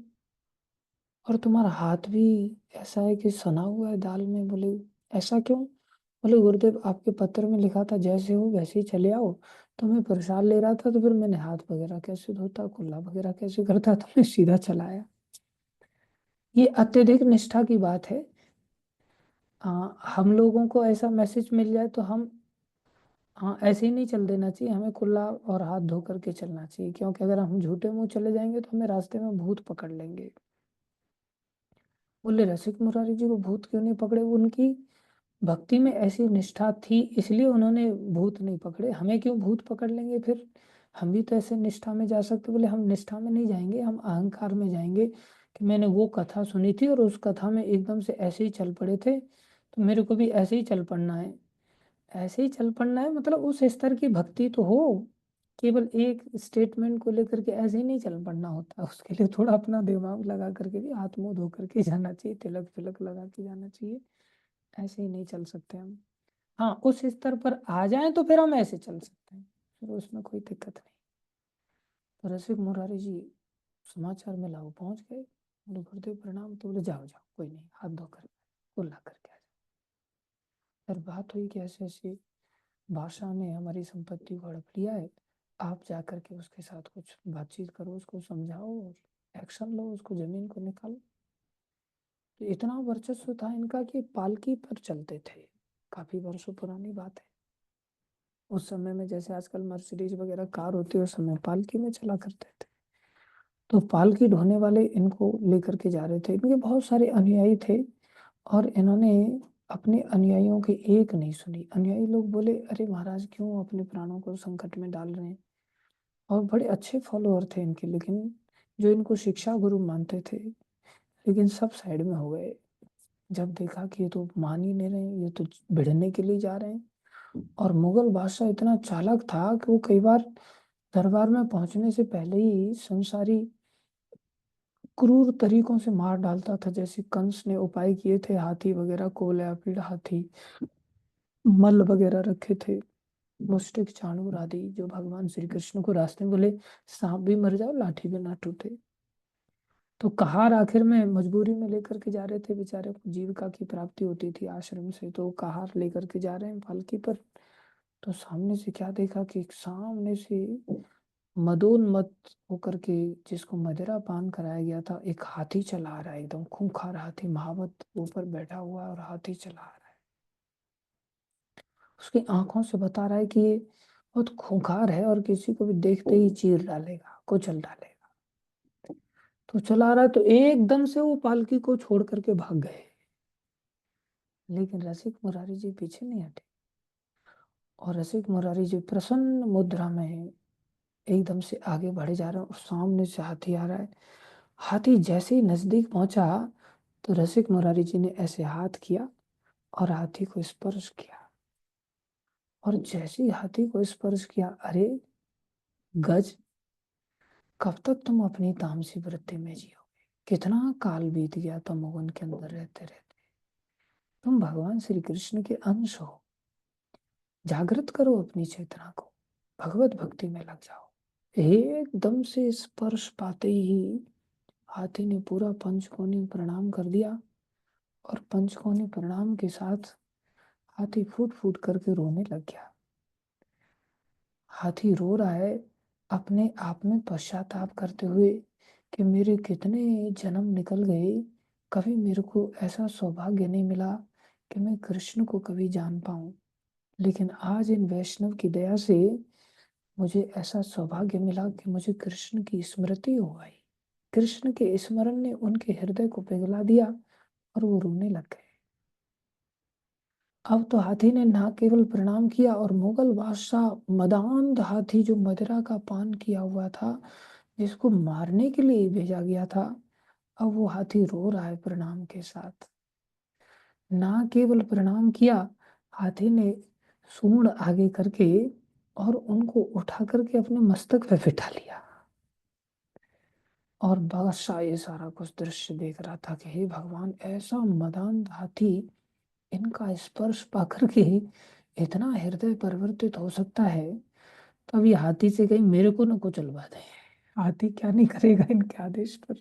और तुम्हारा हाथ भी ऐसा है कि सना हुआ है दाल में। बोले ऐसा क्यों? बोले गुरुदेव आपके पत्र में लिखा था जैसे हो वैसे ही चले आओ, तो मैं प्रसाद ले रहा था, तो फिर मैंने हाथ वगैरह कैसे धोता, कुल्ला वगैरह कैसे करता, तो मैं सीधा चला आया। ये अत्यधिक निष्ठा की बात है। हम लोगों को ऐसा मैसेज मिल जाए तो हम ऐसे ही नहीं चल देना चाहिए, हमें कुल्ला और हाथ धो करके चलना चाहिए, क्योंकि अगर हम झूठे मुंह चले जाएंगे तो हमें रास्ते में भूत पकड़ लेंगे। बोले रसिक मुरारी जी को भूत क्यों नहीं पकड़े? उनकी भक्ति में ऐसी निष्ठा थी, इसलिए उन्होंने भूत नहीं पकड़े। हमें क्यों भूत पकड़ लेंगे? फिर हम भी तो ऐसे निष्ठा में जा सकते। बोले हम निष्ठा में नहीं जाएंगे, हम अहंकार में जाएंगे कि मैंने वो कथा सुनी थी और उस कथा में एकदम से ऐसे ही चल पड़े थे, तो मेरे को भी ऐसे ही चल पड़ना है। ऐसे ही चल पड़ना है मतलब उस स्तर की भक्ति तो हो, केवल एक स्टेटमेंट को लेकर के ऐसे ही नहीं चल पड़ना होता। उसके लिए थोड़ा अपना दिमाग लगा करके भी हाथ मुंह धो करके जाना चाहिए, तिलक फिलक लगा के जाना चाहिए। ऐसे ही नहीं चल सकते हम। हाँ, उस स्तर पर आ जाएं तो फिर हम ऐसे चल सकते हैं, फिर उसमें कोई दिक्कत नहीं। तो रसिक मुरारी जी समाचार में लाओ पहुंच गए। बोले गुरुदेव प्रणाम। तो बोले जाओ जाओ कोई नहीं, हाथ धोकर कुल्ला करके आ जाओ। फिर बात हुई कि ऐसे ऐसे बादशाह ने हमारी संपत्ति को हड़प लिया है, आप जा करके उसके साथ कुछ बातचीत करो, उसको समझाओ और एक्शन लो, उसको जमीन को निकालो। तो इतना वर्चस्व था इनका कि पालकी पर चलते थे। काफी वर्षों पुरानी बात है। उस समय में जैसे आजकल मर्सिडीज वगैरह कार होती है, उस समय पालकी में चला करते थे। तो पालकी ढोने वाले इनको लेकर के जा रहे थे। इनके बहुत सारे अनुयायी थे और इन्होंने अपने अनुयायियों की एक नहीं सुनी। अनुयायी लोग बोले अरे महाराज क्यों अपने प्राणों को संकट में डाल रहे हैं? और बड़े अच्छे फॉलोअर थे इनके, लेकिन जो इनको शिक्षा गुरु मानते थे, लेकिन सब साइड में हो गए। जब देखा कि ये तो मान ही नहीं रहे, ये तो भिड़ने के लिए जा रहे हैं। और मुगल बादशाह इतना चालाक था कि वो कई बार दरबार में पहुंचने से पहले ही संसारी क्रूर तरीकों से मार डालता था। जैसे कंस ने उपाय किए थे, हाथी वगैरह को पीड़ हाथी, मल वगैरह रखे थे, मुष्टिक चाणूर आदि, जो भगवान श्री कृष्ण को रास्ते में बोले सांप भी मर जाओ लाठी भी ना टूटे। तो कहार आखिर में मजबूरी में लेकर के जा रहे थे, बेचारे को जीविका की प्राप्ति होती थी आश्रम से, तो कहार लेकर के जा रहे हैं पालकी पर। तो सामने से क्या देखा कि एक सामने से मदोन्मत होकर के, जिसको मदिरा पान कराया गया था, एक हाथी चला आ रहा है, एकदम खूंखार हाथी, महावत ऊपर बैठा हुआ है और हाथी चला आ रहा है। उसकी आंखों से बता रहा है कि ये बहुत खूंखार है और किसी को भी देखते ही चीर डालेगा, कुचल डालेगा। तो चला रहा तो एकदम से वो पालकी को छोड़ करके भाग गए, लेकिन रसिक मुरारी जी पीछे नहीं हटे और रसिक मुरारी जी प्रसन्न मुद्रा में एकदम से आगे बढ़े जा रहे हैं और सामने से हाथी आ रहा है। हाथी जैसे ही नजदीक पहुंचा तो रसिक मुरारी जी ने ऐसे हाथ किया और हाथी को स्पर्श किया, और जैसे ही हाथी को स्पर्श किया, अरे गज, कब तक तुम अपनी तामसी वृत्ति में जियोगे? कितना काल बीत गया तमोगुण के अंदर रहते रहते। तुम भगवान श्री कृष्ण के अंश हो, जागृत करो अपनी चेतना को, भगवत भक्ति में लग जाओ। एकदम से स्पर्श पाते ही हाथी ने पूरा पंचकोनी प्रणाम कर दिया और पंचकोनी प्रणाम के साथ हाथी फूट फूट करके रोने लग गया। हाथी रो रहा है अपने आप में पश्चाताप करते हुए कि मेरे कितने जन्म निकल गए, कभी मेरे को ऐसा सौभाग्य नहीं मिला कि मैं कृष्ण को कभी जान पाऊं, लेकिन आज इन वैष्णव की दया से मुझे ऐसा सौभाग्य मिला कि मुझे कृष्ण की स्मृति हो आई। कृष्ण के स्मरण ने उनके हृदय को पिघला दिया और वो रोने लग गए। अब तो हाथी ने ना केवल प्रणाम किया और मुगल बादशाह मदांध हाथी जो मदिरा का पान किया हुआ था, जिसको मारने के लिए भेजा गया था, अब वो हाथी रो रहा है प्रणाम के साथ। ना केवल प्रणाम किया, हाथी ने सूंड आगे करके और उनको उठा करके अपने मस्तक पे बिठा लिया। और बादशाह ये सारा कुछ दृश्य देख रहा था कि हे भगवान, ऐसा मदांध हाथी, इनका स्पर्श पाकर के इतना हृदय परिवर्तित हो सकता है। तो अब ये हाथी से कहीं मेरे को न कुचलवा दे, हाथी क्या नहीं करेगा इनके आदेश पर।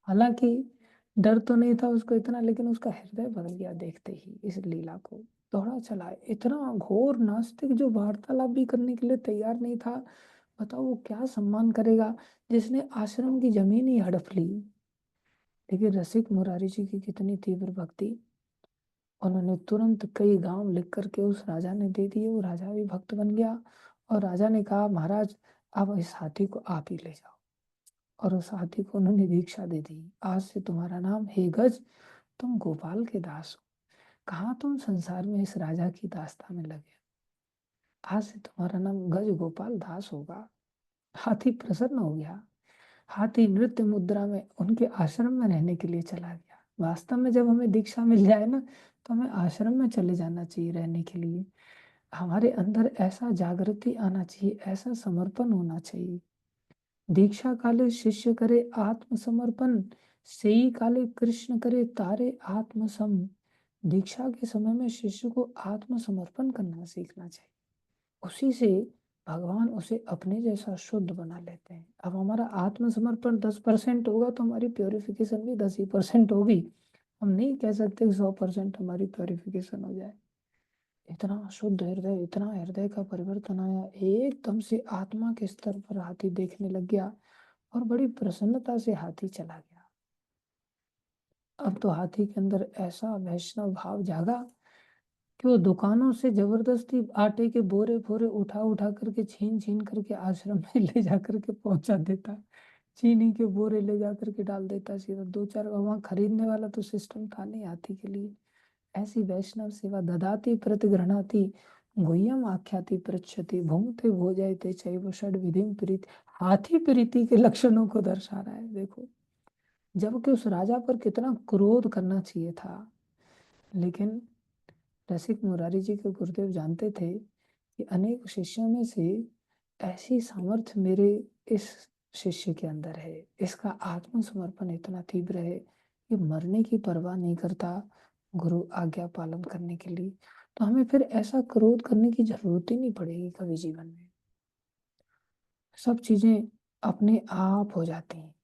हालांकि डर तो नहीं था उसको इतना, लेकिन उसका हृदय बदल गया देखते ही इस लीला को। दौड़ा चला, इतना घोर नास्तिक जो वार्तालाप भी करने के लिए तैयार नहीं था। बताओ वो क्या सम्मान करेगा जिसने आश्रम की जमीन ही हड़प ली। लेकिन रसिक मुरारी जी की कितनी तीव्र भक्ति, उन्होंने तुरंत कई गांव लिख करके उस राजा ने दे दिए। वो राजा भी भक्त बन गया और राजा ने कहा महाराज अब इस हाथी को आप ही ले जाओ, और उस हाथी को उन्होंने दीक्षा दे दी। आज से तुम्हारा नाम हे गज, तुम गोपाल के दास हो। कहाँ तुम संसार में इस राजा की दास्ता में लगे, आज से तुम्हारा नाम गज गोपाल दास होगा। हाथी प्रसन्न हो गया। हाथी नृत्य मुद्रा में उनके आश्रम में रहने के लिए चला गया। वास्तव में जब हमें दीक्षा मिल जाए ना, तो हमें आश्रम में चले जाना चाहिए रहने के लिए। हमारे अंदर ऐसा जागृति आना चाहिए, ऐसा समर्पण होना चाहिए। दीक्षा काले शिष्य करे आत्मसमर्पण, सेई काले कृष्ण करे तारे आत्मसम। दीक्षा के समय में शिष्य को आत्मसमर्पण करना सीखना चाहिए, उसी से भगवान उसे अपने जैसा शुद्ध बना लेते हैं। अब हमारा आत्मसमर्पण 10% होगा तो हमारी प्योरिफिकेशन भी 10% होगी। हम नहीं कह सकते 100% हमारी प्योरिफिकेशन हो जाए। इतना शुद्ध हृदय, इतना हृदय का परिवर्तन आया, एकदम से आत्मा के स्तर पर हाथी देखने लग गया और बड़ी प्रसन्नता से हाथी चला गया। अब तो हाथी के अंदर ऐसा वैष्णव भाव जागा कि वो दुकानों से जबरदस्ती आटे के बोरे फोरे उठा उठा करके छीन छीन करके आश्रम में ले जा करके पहुंचा देता। चीनी के बोरे ले जा करके डाल देता सीधा। दो चार वहां खरीदने वाला तो सिस्टम था नहीं हाथी के लिए। ऐसी वैष्णव सेवा ददाति प्रतिगृह्णाति गुह्यम आख्याति पृच्छति भुंगते भोजयते चैव षड विधिम प्रीति। हाथी प्रीति के लक्षणों को दर्शा रहा है देखो। जबकि उस राजा पर कितना क्रोध करना चाहिए था, लेकिन रसिक मुरारी जी के गुरुदेव जानते थे कि अनेक शिष्यों में से ऐसी सामर्थ्य मेरे इस शिष्य के अंदर है, इसका आत्मसमर्पण इतना तीव्र है कि मरने की परवाह नहीं करता गुरु आज्ञा पालन करने के लिए। तो हमें फिर ऐसा क्रोध करने की जरूरत ही नहीं पड़ेगी कभी जीवन में। सब चीजें अपने आप हो जाती हैं।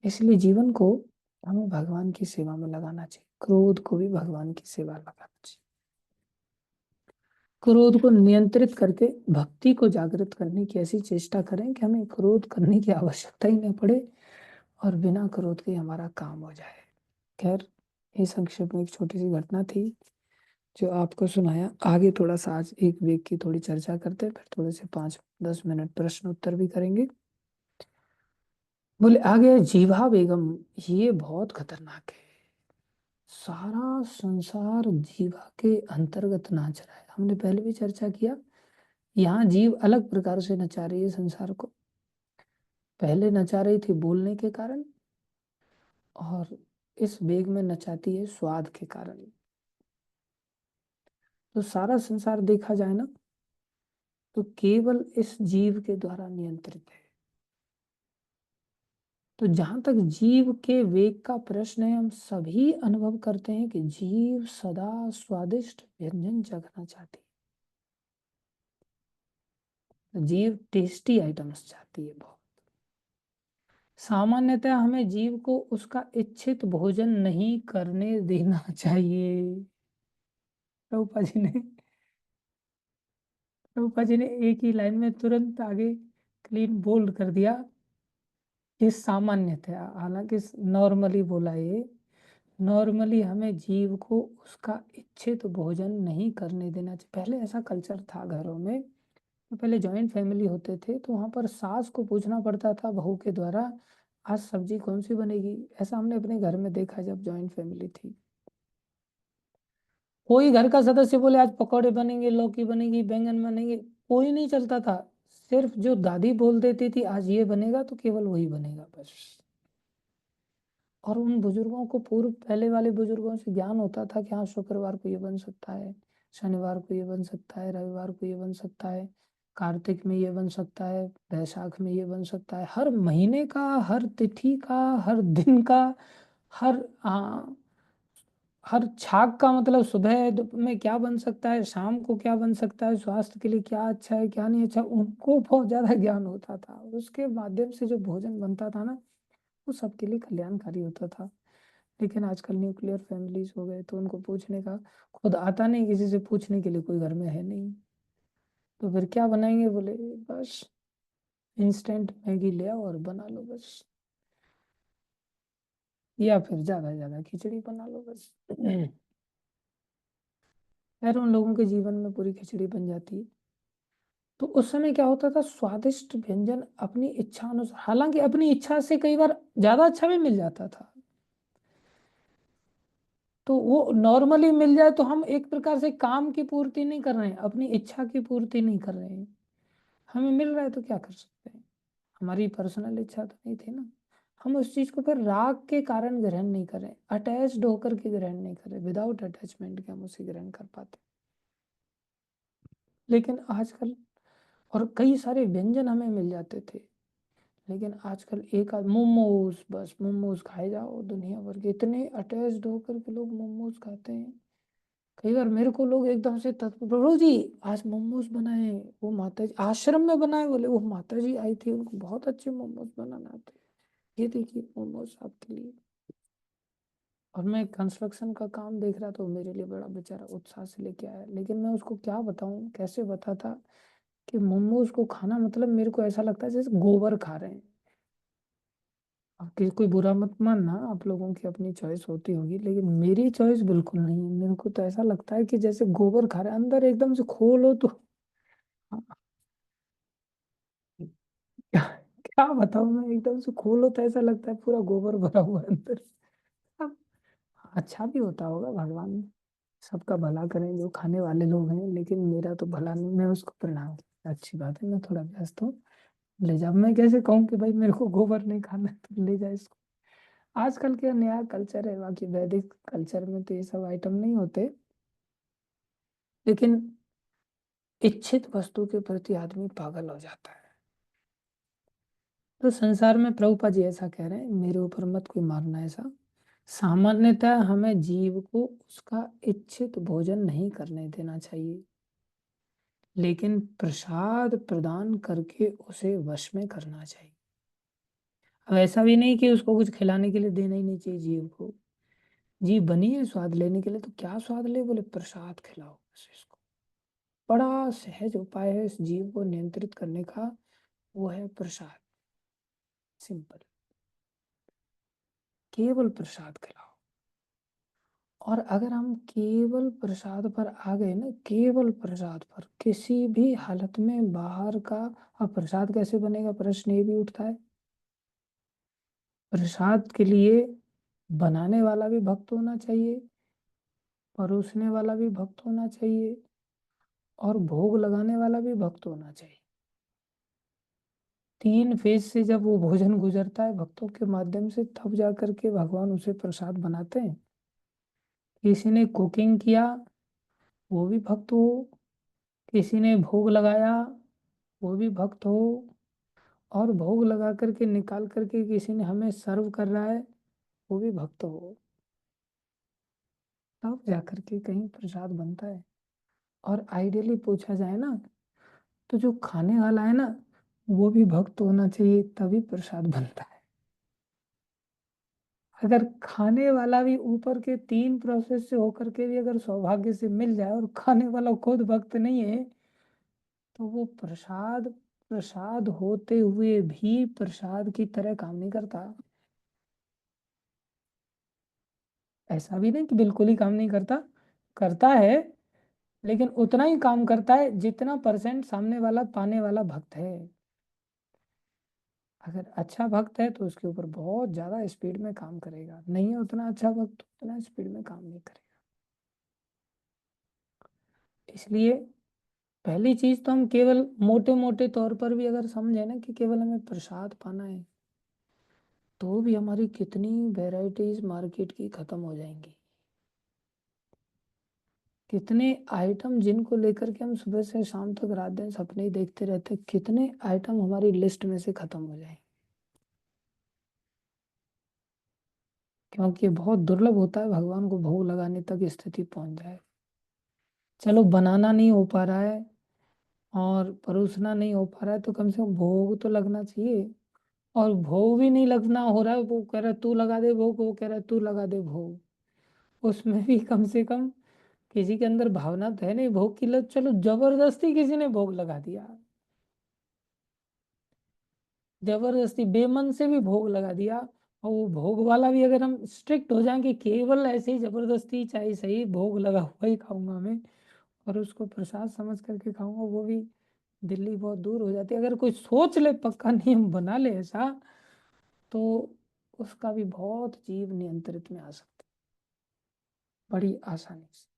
इसलिए जीवन को हमें भगवान की सेवा में लगाना चाहिए, क्रोध को भी भगवान की सेवा लगाना चाहिए। क्रोध को नियंत्रित करके भक्ति को जागृत करने की ऐसी चेष्टा करें कि हमें क्रोध करने की आवश्यकता ही न पड़े और बिना क्रोध के हमारा काम हो जाए। खैर, ये संक्षेप में एक छोटी सी घटना थी जो आपको सुनाया। आगे थोड़ा सा आज एक वेग की थोड़ी चर्चा करते हैं, फिर थोड़े से 5-10 मिनट प्रश्न उत्तर भी करेंगे। बोले आगे जीवा बेगम, ये बहुत खतरनाक है। सारा संसार जीवा के अंतर्गत नाच रहा है। हमने पहले भी चर्चा किया, यहाँ जीव अलग प्रकार से नचा रही है संसार को। पहले नचा रही थी बोलने के कारण, और इस वेग में नचाती है स्वाद के कारण। तो सारा संसार देखा जाए ना, तो केवल इस जीव के द्वारा नियंत्रित है। तो जहां तक जीव के वेग का प्रश्न है, हम सभी अनुभव करते हैं कि जीव सदा स्वादिष्ट व्यंजन चखना चाहती है। जीव टेस्टी आइटम्स चाहती है बहुत। सामान्यतः हमें जीव को उसका इच्छित भोजन नहीं करने देना चाहिए। प्रभुपा जी ने एक ही लाइन में तुरंत आगे क्लीन बोल्ड कर दिया कि सामान्यतः, हालांकि नॉर्मली बोला ये, नॉर्मली हमें जीव को उसका इच्छित भोजन नहीं करने देना चाहिए। पहले ऐसा कल्चर था घरों में, तो पहले जॉइंट फैमिली होते थे, तो वहाँ पर सास को पूछना पड़ता था बहू के द्वारा, आज सब्जी कौन सी बनेगी। ऐसा हमने अपने घर में देखा जब जॉइंट फैमिली थी। कोई घर का सदस्य बोले आज पकौड़े बनेंगे, लौकी बनेगी, बैंगन बनेंगे, कोई नहीं चलता था। सिर्फ जो दादी बोल देती थी आज ये बनेगा, तो केवल वही बनेगा बस। और उन बुजुर्गों को, पूर्व पहले वाले बुजुर्गों से ज्ञान होता था कि हाँ शुक्रवार को ये बन सकता है, शनिवार को ये बन सकता है, रविवार को ये बन सकता है, कार्तिक में ये बन सकता है, बैसाख में ये बन सकता है। हर महीने का, हर तिथि का, हर दिन का, हर हर छाक का, मतलब सुबह में क्या बन सकता है, शाम को क्या बन सकता है, स्वास्थ्य के लिए क्या अच्छा है क्या नहीं अच्छा, उनको बहुत ज्यादा ज्ञान होता था। उसके माध्यम से जो भोजन बनता था ना, वो सबके लिए कल्याणकारी होता था। लेकिन आजकल न्यूक्लियर फैमिलीज हो गए, तो उनको पूछने का खुद आता नहीं, किसी से पूछने के लिए कोई घर में है नहीं, तो फिर क्या बनाएंगे। बोले बस इंस्टेंट मैगी ले आओ और बना लो बस, या फिर ज्यादा ज्यादा खिचड़ी बना लो बस। यार उन लोगों के जीवन में पूरी खिचड़ी बन जाती है। तो उस समय क्या होता था, स्वादिष्ट व्यंजन अपनी इच्छा अनुसार, हालांकि अपनी इच्छा से कई बार ज्यादा अच्छा भी मिल जाता था, तो वो नॉर्मली मिल जाए तो हम एक प्रकार से काम की पूर्ति नहीं कर रहे हैं, अपनी इच्छा की पूर्ति नहीं कर रहे हैं। हमें मिल रहा है तो क्या कर सकते हैं, हमारी पर्सनल इच्छा तो नहीं थी ना। हम उस चीज को फिर राग के कारण ग्रहण नहीं करें, अटैच्ड होकर के ग्रहण नहीं करें, विदाउट अटैचमेंट के हम उसे ग्रहण कर पाते। लेकिन आजकल, और कई सारे व्यंजन हमें मिल जाते थे, लेकिन आजकल एक आध मोमोज, बस मोमोज खाए जाओ, दुनिया भर के इतने अटैच्ड होकर के लोग मोमोज खाते हैं। कई बार मेरे को लोग एकदम से तत्पर, प्रभु जी आज मोमोज बनाए, वो माता जी आश्रम में बनाए, बोले वो माता जी आई थी, उनको बहुत अच्छे मोमोज बनाना आते, ये देखिए मोमोज आपके लिए। और मैं कंस्ट्रक्शन का काम देख रहा था, मेरे लिए बड़ा बेचारा उत्साह से लेके आया, लेकिन मैं उसको क्या बताऊं, कैसे बताता कि मोमोज को खाना मतलब मेरे को ऐसा लगता है जैसे गोबर खा रहे हैं। अब कोई बुरा मत मानना, आप लोगों की अपनी चॉइस होती होगी, लेकिन मेरी चॉइस बिल्कुल नहीं है। मेरे को तो ऐसा लगता है कि जैसे गोबर खा रहे हैं, अंदर एकदम से खोलो तो क्या, क्या बताऊं मैं, एकदम से खोलो तो ऐसा लगता है पूरा गोबर भरा हुआ है अंदर। अब अच्छा भी होता होगा, भगवान सबका भला करें जो खाने वाले लोग हैं, लेकिन मेरा तो भला नहीं, मैं उसको प्रणाम, अच्छी बात है, मैं थोड़ा व्यस्त हूँ, ले जा। मैं कैसे कहूँ कि भाई मेरे को गोबर नहीं खाना है, तो ले जा इसको। आजकल के नया कल्चर है, बाकी वैदिक कल्चर में तो ये सब आइटम नहीं होते, लेकिन इच्छित वस्तु के प्रति आदमी पागल हो जाता है। तो संसार में प्रभुपा जी ऐसा कह रहे हैं, मेरे ऊपर मत कोई मारना ऐसा, सामान्यतः हमें जीव को उसका इच्छित भोजन नहीं करने देना चाहिए, लेकिन प्रसाद प्रदान करके उसे वश में करना चाहिए। अब ऐसा भी नहीं कि उसको कुछ खिलाने के लिए देना ही नहीं चाहिए जीव को। जीव बनी है स्वाद लेने के लिए, तो क्या स्वाद ले, बोले प्रसाद खिलाओ बस इसको। बड़ा सहज उपाय है इस जीव को नियंत्रित करने का, वो है प्रसाद। सिंपल, केवल प्रसाद खिलाओ। और अगर हम केवल प्रसाद पर आ गए ना, केवल प्रसाद पर, किसी भी हालत में बाहर का, अब प्रसाद कैसे बनेगा प्रश्न ये भी उठता है। प्रसाद के लिए बनाने वाला भी भक्त होना चाहिए, परोसने वाला भी भक्त होना चाहिए, और भोग लगाने वाला भी भक्त होना चाहिए। 3 फेज से जब वो भोजन गुजरता है भक्तों के माध्यम से, तब जाकर के भगवान उसे प्रसाद बनाते हैं। किसी ने कुकिंग किया वो भी भक्त हो, किसी ने भोग लगाया वो भी भक्त हो, और भोग लगा करके निकाल करके किसी ने हमें सर्व कर रहा है वो भी भक्त हो, तब जाकर के कहीं प्रसाद बनता है। और आइडियली पूछा जाए ना, तो जो खाने वाला है ना वो भी भक्त होना चाहिए, तभी प्रसाद बनता है। अगर खाने वाला भी ऊपर के 3 प्रोसेस से होकर के भी अगर सौभाग्य से मिल जाए और खाने वाला खुद भक्त नहीं है, तो वो प्रसाद प्रसाद होते हुए भी प्रसाद की तरह काम नहीं करता। ऐसा भी नहीं कि बिल्कुल ही काम नहीं करता, करता है, लेकिन उतना ही काम करता है जितना % सामने वाला पाने वाला भक्त है। अगर अच्छा भक्त है तो उसके ऊपर बहुत ज्यादा स्पीड में काम करेगा, नहीं है उतना अच्छा भक्त तो उतना स्पीड में काम नहीं करेगा। इसलिए पहली चीज तो हम केवल मोटे मोटे तौर पर भी अगर समझे ना कि केवल हमें प्रसाद पाना है, तो भी हमारी कितनी वेराइटीज मार्केट की खत्म हो जाएंगी। कितने आइटम जिनको लेकर के हम सुबह से शाम तक रात दिन सपने ही देखते रहते, कितने आइटम हमारी लिस्ट में से खत्म हो जाएंगे। क्योंकि ये बहुत दुर्लभ होता है भगवान को भोग लगाने तक स्थिति पहुंच जाए। चलो बनाना नहीं हो पा रहा है और परोसना नहीं हो पा रहा है, तो कम से कम भोग तो लगना चाहिए। और भोग भी नहीं लगना हो रहा है, वो कह रहा है तू लगा दे भोग, वो कह रहा है तू लगा दे भोग, उसमें भी कम से कम किसी के अंदर भावना तो है नहीं भोग की लत, चलो जबरदस्ती किसी ने भोग लगा दिया, जबरदस्ती बेमन से भी भोग लगा दिया। और वो भोग वाला भी अगर हम स्ट्रिक्ट हो जाएं कि केवल ऐसे ही जबरदस्ती चाहे सही भोग लगा हुआ ही खाऊंगा मैं, और उसको प्रसाद समझ करके खाऊंगा, वो भी दिल्ली बहुत दूर हो जाती है। अगर कोई सोच ले, पक्का नियम बना ले ऐसा, तो उसका भी बहुत जीव नियंत्रित में आ सकता है बड़ी आसानी से।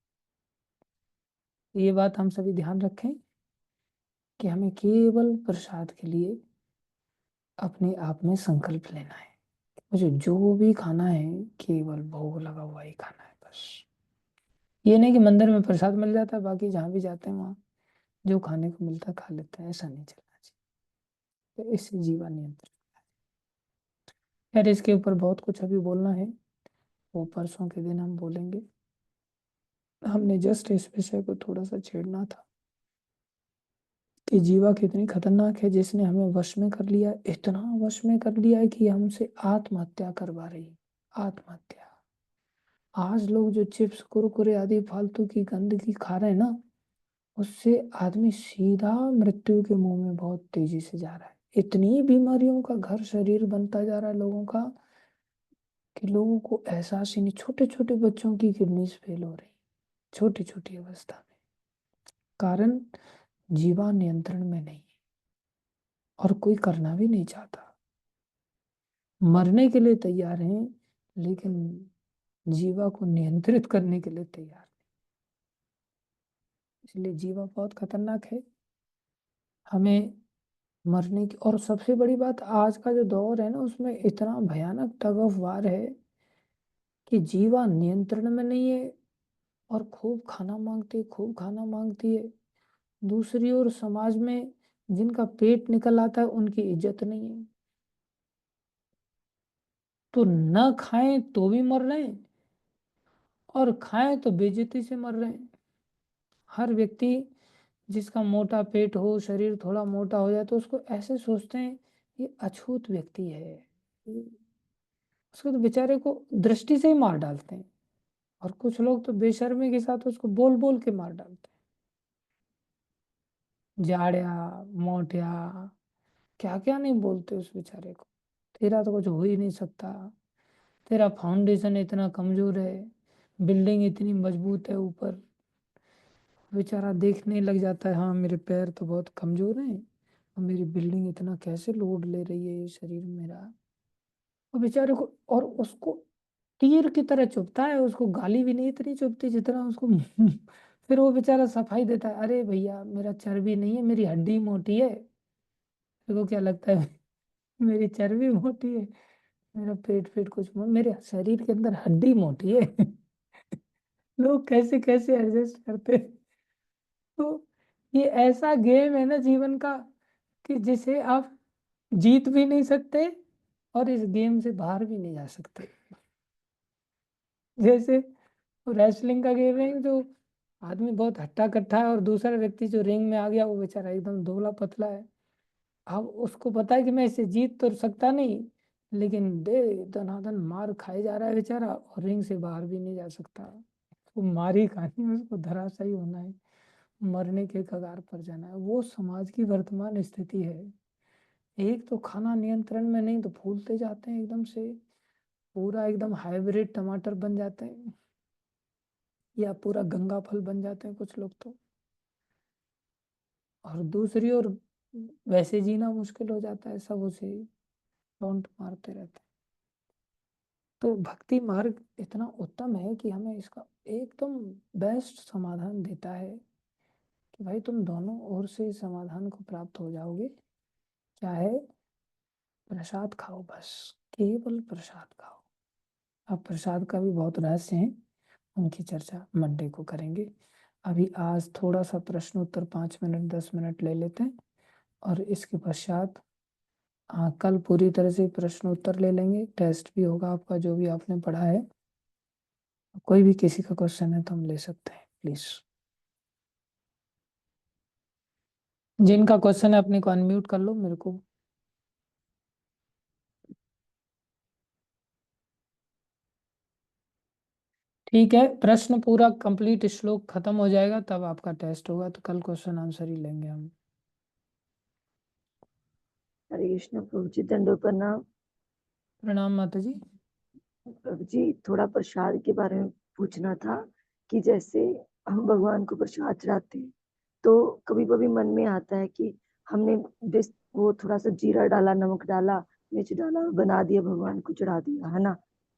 ये बात हम सभी ध्यान रखें कि हमें केवल प्रसाद के लिए अपने आप में संकल्प लेना है। मुझे जो भी खाना है केवल भोग लगा हुआ ही खाना है बस। ये नहीं कि मंदिर में प्रसाद मिल जाता है बाकी जहाँ भी जाते हैं वहाँ जो खाने को मिलता है खा लेते हैं, ऐसा नहीं चलना चाहिए। तो इससे जीवन नियंत्रण। खैर इसके ऊपर बहुत कुछ अभी बोलना है, वो परसों के दिन हम बोलेंगे। हमने जस्ट इस विषय को थोड़ा सा छेड़ना था कि जीवा कितनी खतरनाक है, जिसने हमें वश में कर लिया, इतना वश में कर लिया है कि हमसे आत्महत्या करवा रही है। आत्महत्या। आज लोग जो चिप्स कुरकुरे आदि फालतू की गंदगी खा रहे हैं ना, उससे आदमी सीधा मृत्यु के मुंह में बहुत तेजी से जा रहा है। इतनी बीमारियों का घर शरीर बनता जा रहा है लोगों का कि लोगों को एहसास ही नहीं। छोटे छोटे बच्चों की किडनीज फेल हो रही, छोटी छोटी अवस्था में। कारण जीवा नियंत्रण में नहीं है और कोई करना भी नहीं चाहता। मरने के लिए तैयार हैं लेकिन जीवा को नियंत्रित करने के लिए तैयार नहीं। इसलिए जीवा बहुत खतरनाक है। हमें मरने की, और सबसे बड़ी बात आज का जो दौर है ना उसमें इतना भयानक टग ऑफ वार है कि जीवा नियंत्रण में नहीं है और खूब खाना मांगती है, खूब खाना मांगती है। दूसरी ओर समाज में जिनका पेट निकल आता है उनकी इज्जत नहीं है। तो न खाएं तो भी मर रहे हैं और खाएं तो बेइज्जती से मर रहे हैं। हर व्यक्ति जिसका मोटा पेट हो, शरीर थोड़ा मोटा हो जाए तो उसको ऐसे सोचते हैं ये अछूत व्यक्ति है, उसको तो बेचारे को दृष्टि से ही मार डालते हैं। और कुछ लोग तो बेशर्मी के साथ उसको बोल बोल के मार डालते हैं, जाड़िया मोटिया, क्या क्या नहीं बोलते उस बेचारे को। तेरा तो कुछ हो ही नहीं सकता, तेरा फाउंडेशन इतना कमजोर है, बिल्डिंग इतनी मजबूत है ऊपर, बेचारा देखने लग जाता है, हाँ मेरे पैर तो बहुत कमजोर हैं और मेरी बिल्डिंग इतना कैसे लोड ले रही है ये शरीर मेरा। और बेचारे को, और उसको तीर की तरह चुभता है, उसको गाली भी नहीं इतनी चुभती जितना उसको फिर वो बेचारा सफाई देता है, अरे भैया मेरा चर्बी नहीं है, मेरी हड्डी मोटी है। देखो क्या लगता है मेरी चर्बी मोटी है, मेरा पेट पेट कुछ मेरे शरीर के अंदर हड्डी मोटी है लोग कैसे कैसे एडजस्ट करते हैं। तो ये ऐसा गेम है ना जीवन का कि जिसे आप जीत भी नहीं सकते और इस गेम से बाहर भी नहीं जा सकते। जैसे रेसलिंग का गेम है, जो आदमी बहुत हट्टा कट्टा है और दूसरा व्यक्ति जो रिंग में आ गया वो बेचारा एकदम दुबला पतला है। अब उसको पता है कि मैं इसे जीत तो सकता नहीं, लेकिन दनादन मार खाए जा रहा है बेचारा और रिंग से बाहर भी नहीं जा सकता। वो मार ही खानी है, उसको धराशायी होना है, मरने के कगार पर जाना है। वो समाज की वर्तमान स्थिति है। एक तो खाना नियंत्रण में नहीं तो फूलते जाते हैं एकदम से, पूरा एकदम हाइब्रिड टमाटर बन जाते हैं या पूरा गंगा फल बन जाते हैं कुछ लोग तो। और दूसरी ओर वैसे जीना मुश्किल हो जाता है, सब उसे टोंट मारते रहते हैं। तो भक्ति मार्ग इतना उत्तम है कि हमें इसका एकदम बेस्ट समाधान देता है कि भाई तुम दोनों ओर से इस समाधान को प्राप्त हो जाओगे। क्या है? प्रसाद खाओ, बस केवल प्रसाद खाओ। अब प्रसाद का भी बहुत रहस्य है, उनकी चर्चा मंडे को करेंगे। अभी आज थोड़ा सा प्रश्न उत्तर 5 मिनट 10 मिनट ले लेते हैं और इसके पश्चात कल पूरी तरह से प्रश्न उत्तर ले लेंगे। टेस्ट भी होगा आपका जो भी आपने पढ़ा है। कोई भी किसी का क्वेश्चन है तो हम ले सकते हैं प्लीज। जिनका क्वेश्चन है अपने को अनम्यूट कर लो मेरे को। ठीक है, प्रश्न पूरा कंप्लीट श्लोक खत्म हो जाएगा तब आपका टेस्ट होगा, तो कल क्वेश्चन आंसर ही लेंगे हम। हरे कृष्ण प्रभु जी, दंडों प्रणाम। प्रणाम माता जी। प्रभु जी, थोड़ा प्रसाद के बारे में पूछना था कि जैसे हम भगवान को प्रसाद चढ़ाते हैं तो कभी कभी मन में आता है कि हमने वो थोड़ा सा जीरा डाला, नमक डाला, मिर्च डाला, बना दिया, भगवान को चढ़ा दिया, है ना।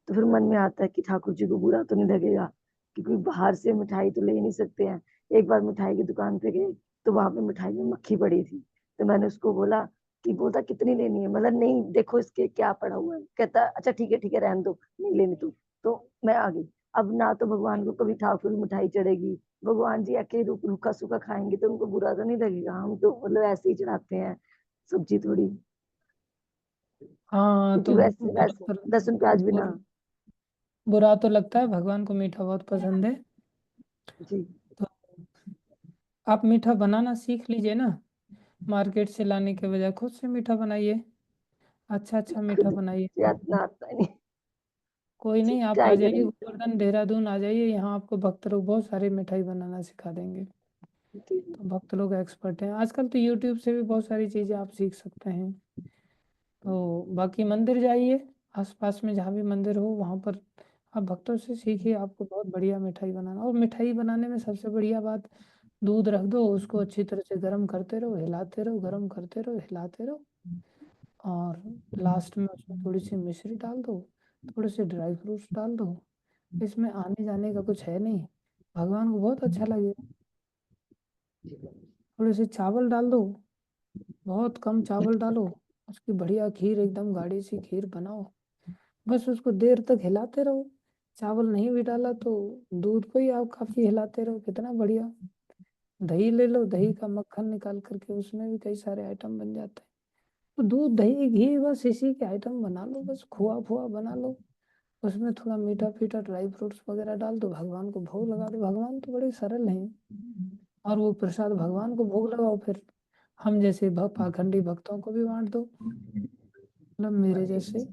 तो फिर मन में आता है कि ठाकुर जी को बुरा तो नहीं लगेगा, क्योंकि बाहर से मिठाई तो ले ही नहीं सकते हैं। एक बार मिठाई की दुकान पे गए तो वहां पे मिठाई में मक्खी पड़ी थी, तो मैंने उसको बोला कि, बोलता कितनी लेनी है, मतलब नहीं देखो इसके क्या पड़ा हुआ है, कहता अच्छा ठीक है रहने दो, नहीं लेनी तू। तो मैं आ गई। अब ना तो भगवान को कभी ठाकुर की मिठाई चढ़ेगी, भगवान जी अकेले रूखा सूखा खाएंगे तो उनको बुरा तो नहीं लगेगा, हम तो मतलब ऐसे ही चढ़ाते हैं सब्जी थोड़ी, हाँ क्योंकि तो वैसे वैसे लहसुन प्याज बिना। बुरा तो लगता है, भगवान को मीठा बहुत पसंद है। जी तो आप मीठा बनाना सीख लीजिए ना, मार्केट से लाने के बजाय खुद से मीठा बनाइए, अच्छा अच्छा मीठा खुद बनाइए। से इतना आता नहीं। कोई नहीं, आप आ ट्राई जाइए करेंगे। गोवर्धन देहरादून आ जाइए, यहाँ आपको भक्त लोग बहुत सारी मिठाई बनाना सिखा देंगे। तो भक्त लोग एक्सपर्ट हैं, आजकल तो यूट्यूब से भी बहुत सारी चीज़ें आप सीख सकते हैं। तो बाकी मंदिर जाइए, आसपास में जहाँ भी मंदिर हो वहाँ पर आप भक्तों से सीखिए, आपको बहुत बढ़िया मिठाई बनाना। और मिठाई बनाने में सबसे बढ़िया बात, दूध रख दो, उसको अच्छी तरह से गर्म करते रहो, हिलाते रहो, गर्म करते रहो, हिलाते रहो, और लास्ट में उसमें थोड़ी सी मिश्री डाल दो, थोड़े से ड्राई फ्रूट्स डाल दो। इसमें आने जाने का कुछ है नहीं, भगवान को बहुत अच्छा लगेगा। थोड़े से चावल डाल दो, बहुत कम चावल डालो, उसकी बढ़िया खीर, एकदम गाढ़ी सी खीर बनाओ, बस उसको देर तक हिलाते रहो। चावल नहीं भी डाला तो दूध को ही आप काफी हिलाते रहो, कितना बढ़िया। दही ले लो, दही का मक्खन निकाल करके उसमें भी कई सारे आइटम बन जाते हैं। तो दूध दही घी बस इसी के आइटम बना लो, बस खोआ फोआ बना लो, उसमें थोड़ा मीठा फीठा ड्राई फ्रूट्स वगैरह डाल दो, भगवान को भोग लगा दो। भगवान तो बड़े सरल हैं, और वो प्रसाद भगवान को भोग लगाओ, फिर हम जैसे पाखंडी भक्तों को भी बांट दो, मतलब मेरे जैसे।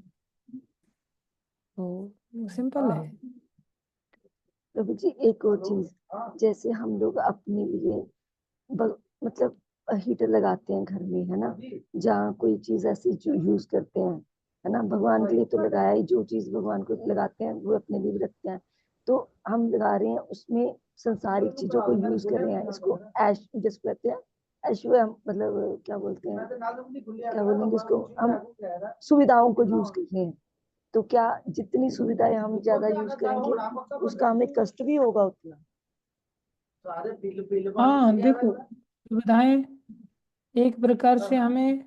तो सिंपल है। प्रभु जी, एक और चीज, जैसे हम लोग अपने लिए मतलब हीटर लगाते हैं घर में, है ना, जहाँ कोई चीज ऐसी जो यूज करते हैं, है ना, भगवान के लिए तो लगाया ही, जो चीज भगवान को लगाते हैं वो अपने लिए भी रखते हैं। तो हम लगा रहे हैं उसमें संसारिक चीजों को यूज कर रहे हैं, इसको ऐश जिसको कहते हैं ऐश्वर्य, हम मतलब क्या बोलते हैं, क्या बोलेंगे इसको, हम सुविधाओं को यूज कर रहे हैं। तो क्या जितनी सुविधाएं हम ज्यादा यूज करेंगे उसका हमें कष्ट भी होगा उतना। हाँ देखो, सुविधाएं एक प्रकार से हमें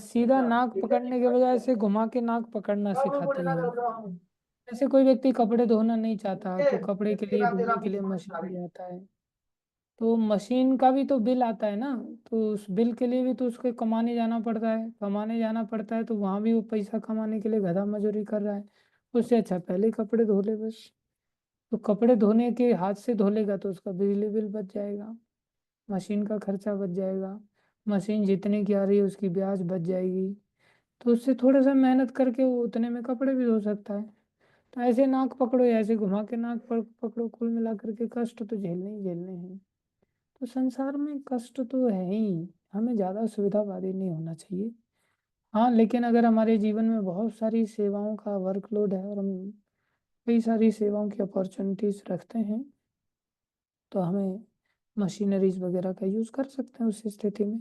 सीधा नाक पकड़ने के बजाय से घुमा के नाक पकड़ना सिखाती हैं। जैसे कोई व्यक्ति कपड़े धोना नहीं चाहता तो कपड़े के लिए धोने के लिए मशीन ले आता है, तो मशीन का भी तो बिल आता है ना, तो उस बिल के लिए भी तो उसको कमाने जाना पड़ता है, तो वहां भी वो पैसा कमाने के लिए गधा मजूरी कर रहा है। उससे अच्छा पहले ही कपड़े धो ले बस। तो कपड़े धोने के हाथ से धो लेगा तो उसका बिजली बिल बच जाएगा, मशीन का खर्चा बच जाएगा, मशीन जितने की आ रही है उसकी ब्याज बच जाएगी, तो उससे थोड़ा सा मेहनत करके वो उतने में कपड़े भी धो सकता है। तो ऐसे नाक पकड़ो या ऐसे घुमा के नाक पकड़ो, कुल मिला करके कष्ट तो झेलने ही झेलने हैं। तो संसार में कष्ट तो है ही, हमें ज़्यादा सुविधावादी नहीं होना चाहिए। हाँ लेकिन अगर हमारे जीवन में बहुत सारी सेवाओं का वर्कलोड है और हम कई सारी सेवाओं की अपॉर्चुनिटीज रखते हैं, तो हमें मशीनरीज वगैरह का यूज़ कर सकते हैं उस स्थिति में।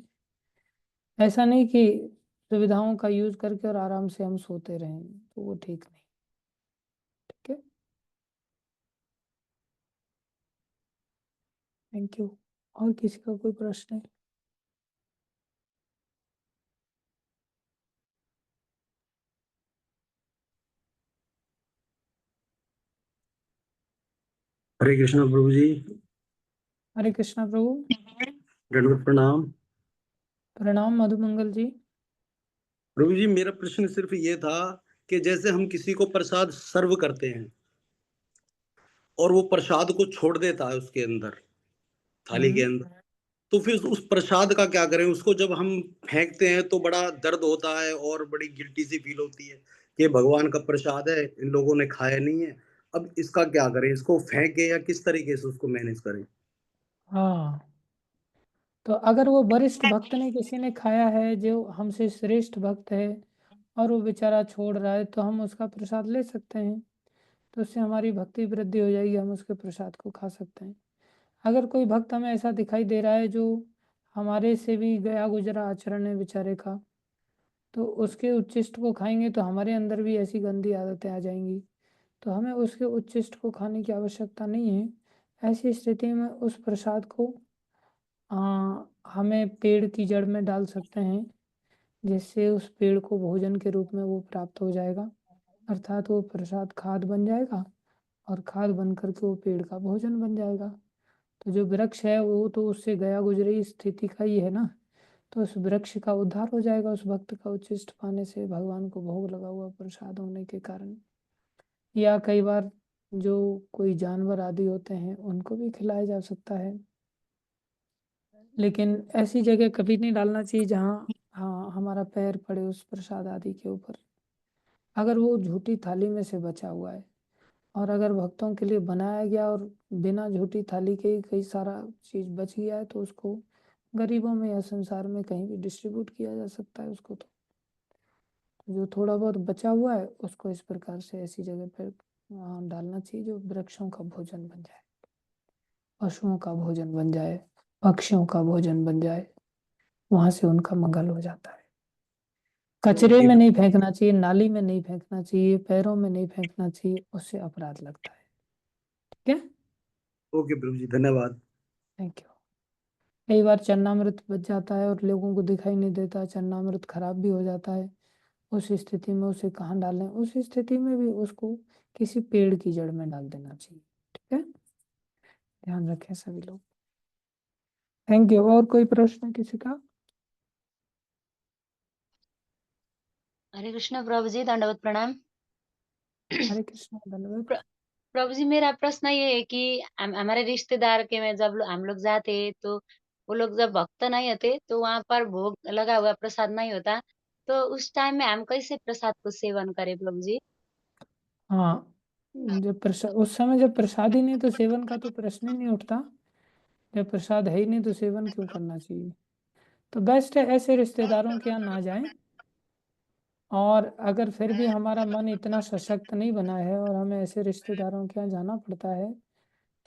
ऐसा नहीं कि सुविधाओं का यूज़ करके और आराम से हम सोते रहें, तो वो ठीक नहीं। ठीक है, थैंक यू। और किसी का कोई प्रश्न है? हरे कृष्णा प्रभु जी। हरे कृष्णा प्रभु। दंडवत प्रणाम। प्रणाम मधुमंगल जी। प्रभु जी, मेरा प्रश्न सिर्फ ये था कि जैसे हम किसी को प्रसाद सर्व करते हैं और वो प्रसाद को छोड़ देता है उसके अंदर, थाली के अंदर, तो फिर उस प्रसाद का क्या करें? उसको जब हम फेंकते हैं तो बड़ा दर्द होता है और बड़ी गिल्टी सी फील होती है कि भगवान का प्रसाद है, इन लोगों ने खाया नहीं है। अब इसका क्या करें? इसको फेंके या किस तरीके से उसको मैनेज करें? हाँ, तो अगर वो वरिष्ठ भक्त ने किसी ने खाया है जो हमसे श्रेष्ठ भक्त है और वो बेचारा छोड़ रहा है, तो हम उसका प्रसाद ले सकते हैं, तो उससे हमारी भक्ति वृद्धि हो जाएगी, हम उसके प्रसाद को खा सकते हैं। अगर कोई भक्त हमें ऐसा दिखाई दे रहा है जो हमारे से भी गया गुजरा आचरण है बेचारे का, तो उसके उच्छिष्ट को खाएंगे तो हमारे अंदर भी ऐसी गंदी आदतें आ जाएंगी, तो हमें उसके उच्छिष्ट को खाने की आवश्यकता नहीं है। ऐसी स्थिति में उस प्रसाद को हमें पेड़ की जड़ में डाल सकते हैं, जिससे उस पेड़ को भोजन के रूप में वो प्राप्त हो जाएगा, अर्थात वो प्रसाद खाद बन जाएगा और खाद बन करके वो पेड़ का भोजन बन जाएगा। तो जो वृक्ष है वो तो उससे गया गुजरी स्थिति का ही है ना, तो उस वृक्ष का उद्धार हो जाएगा उस भक्त का उच्छिष्ट पाने से, भगवान को भोग लगा हुआ प्रसाद होने के कारण। या कई बार जो कोई जानवर आदि होते हैं उनको भी खिलाया जा सकता है, लेकिन ऐसी जगह कभी नहीं डालना चाहिए जहाँ हाँ हमारा पैर पड़े उस प्रसाद आदि के ऊपर। अगर वो झूठी थाली में से बचा हुआ है और अगर भक्तों के लिए बनाया गया और बिना झूठी थाली के ही कई सारा चीज बच गया है, तो उसको गरीबों में या संसार में कहीं भी डिस्ट्रीब्यूट किया जा सकता है उसको। तो जो थोड़ा बहुत बचा हुआ है उसको इस प्रकार से ऐसी जगह पर डालना चाहिए जो वृक्षों का भोजन बन जाए, पशुओं का भोजन बन जाए, पक्षियों का भोजन बन जाए, वहां से उनका मंगल हो जाता है। कचरे में नहीं फेंकना चाहिए, नाली में नहीं फेंकना चाहिए, पैरों में नहीं फेंकना चाहिए, उससे अपराध लगता है। ठीक है, ओके प्रभु जी, धन्यवाद। Thank you. कई बार चन्नामृत बच जाता है और लोगों को दिखाई नहीं देता, चन्नामृत खराब भी हो जाता है। उस स्थिति में उसे कहाँ डालें? उस स्थिति में भी उसको किसी पेड़ की जड़ में डाल देना चाहिए। ठीक है, ध्यान रखें सभी लोग। Thank you. और कोई प्रश्न किसी का? हरे कृष्ण प्रभु जी, दंडवत प्रणाम। हरे कृष्ण, धन्यवाद। प्रभु जी, मेरा प्रश्न ये है कि हमारे रिश्तेदार के में जब हम लोग जाते हैं तो वो लोग जब भक्त नहीं होते तो वहां पर भोग लगा हुआ प्रसाद नहीं होता, तो उस टाइम में हम कैसे प्रसाद को सेवन करें प्रभु जी? हाँ, जब प्रसाद उस समय जब प्रसाद ही नहीं तो सेवन का तो प्रश्न ही नहीं उठता। जब प्रसाद है ही नहीं तो सेवन क्यों करना चाहिए? तो बेस्ट है ऐसे रिश्तेदारों के यहाँ ना जाएं और अगर फिर भी हमारा मन इतना सशक्त नहीं बना है और हमें ऐसे रिश्तेदारों के यहाँ जाना पड़ता है,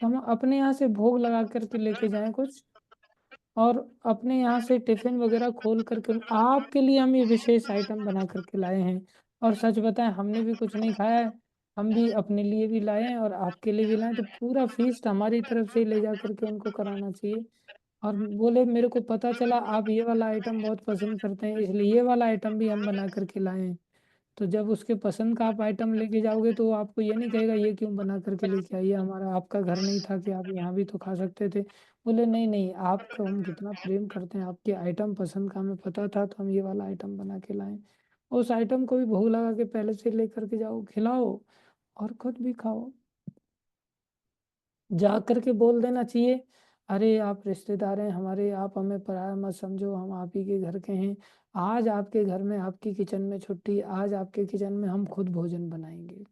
तो हम अपने यहाँ से भोग लगा करके लेके जाएं कुछ, और अपने यहाँ से टिफिन वगैरह खोल करके आपके लिए हम ये विशेष आइटम बना करके लाए हैं। और सच बताएं, हमने भी कुछ नहीं खाया है, हम भी अपने लिए भी लाए हैं और आपके लिए भी लाए, तो पूरा फीस्ट हमारी तरफ से ही ले जा करके उनको कराना चाहिए। और बोले मेरे को पता चला आप ये वाला आइटम बहुत पसंद करते हैं, इसलिए ये वाला आइटम भी हम बना करके लाए हैं। तो जब उसके पसंद का आप आइटम लेके जाओगे तो वो आपको ये नहीं कहेगा ये क्यों बना करके लेके आई है, हमारा आपका घर नहीं था कि आप यहाँ भी तो खा सकते थे। बोले नहीं नहीं, आपको हम कितना प्रेम करते हैं, आपके आइटम पसंद का हमें पता था तो हम ये वाला आइटम बना के लाए। उस आइटम को भी भूख लगा के पहले से लेकर के जाओ, खिलाओ और खुद भी खाओ। जा करके बोल देना चाहिए, अरे आप रिश्तेदार हैं हमारे, आप हमें पराया मत समझो, हम आप ही के घर के हैं, आज आपके घर में आपकी किचन में छुट्टी, आज आपके किचन में हम खुद भोजन बनाएंगे।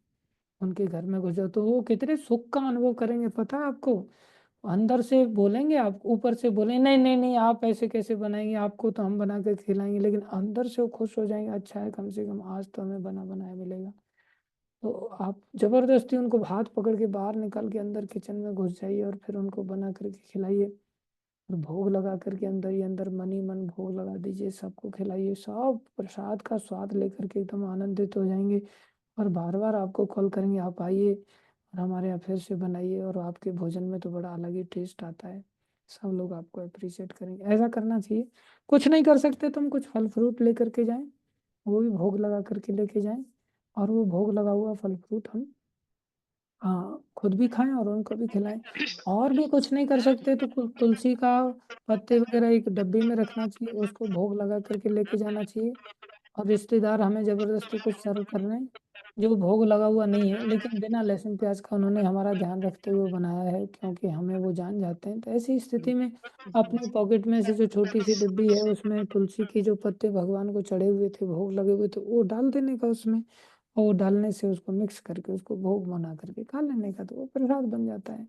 उनके घर में घुस जाओ तो वो कितने सुख का अनुभव करेंगे पता है आपको। अंदर से बोलेंगे, आप ऊपर से बोलेंगे नहीं नहीं नहीं आप ऐसे कैसे बनाएंगे, आपको तो हम बना के खिलाएंगे, लेकिन अंदर से वो खुश हो जाएंगे, अच्छा है कम से कम आज तो हमें बना बनाया मिलेगा। तो आप जबरदस्ती उनको हाथ पकड़ के बाहर निकाल के अंदर किचन में घुस जाइए और फिर उनको बना करके खिलाइए, और भोग लगा करके अंदर ही अंदर मन ही मन भोग लगा दीजिए, सबको खिलाइए, सब प्रसाद का स्वाद लेकर के एकदम आनंदित हो जाएंगे और बार बार आपको कॉल करेंगे आप आइए और हमारे यहाँ फिर से बनाइए, और आपके भोजन में तो बड़ा अलग ही टेस्ट आता है, सब लोग आपको अप्रिशिएट करेंगे। ऐसा करना चाहिए। कुछ नहीं कर सकते तुम कुछ फल फ्रूट लेकर के जाएं, वो भी भोग लगा करके लेके जाएं, और वो भोग लगा हुआ फल फ्रूट हम खुद भी खाएं और उनको भी खिलाएं। और भी कुछ नहीं कर सकते तो तुलसी का पत्ते वगैरह एक डब्बी में रखना चाहिए, उसको भोग लगा करके लेके जाना चाहिए। और रिश्तेदार हमें जबरदस्ती कुछ सर्व कर रहे हैं जो भोग लगा हुआ नहीं है, लेकिन बिना लहसुन प्याज का उन्होंने हमारा ध्यान रखते हुए बनाया है, क्योंकि हमें वो जान जाते हैं, तो ऐसी स्थिति में अपने पॉकेट में से जो छोटी सी डिब्बी है उसमें तुलसी के जो पत्ते भगवान को चढ़े हुए थे, भोग लगे हुए थे, वो डाल देने का उसमें, और वो डालने से उसको मिक्स करके उसको भोग बना करके खा लेने का, तो वो प्रसाद बन जाता है।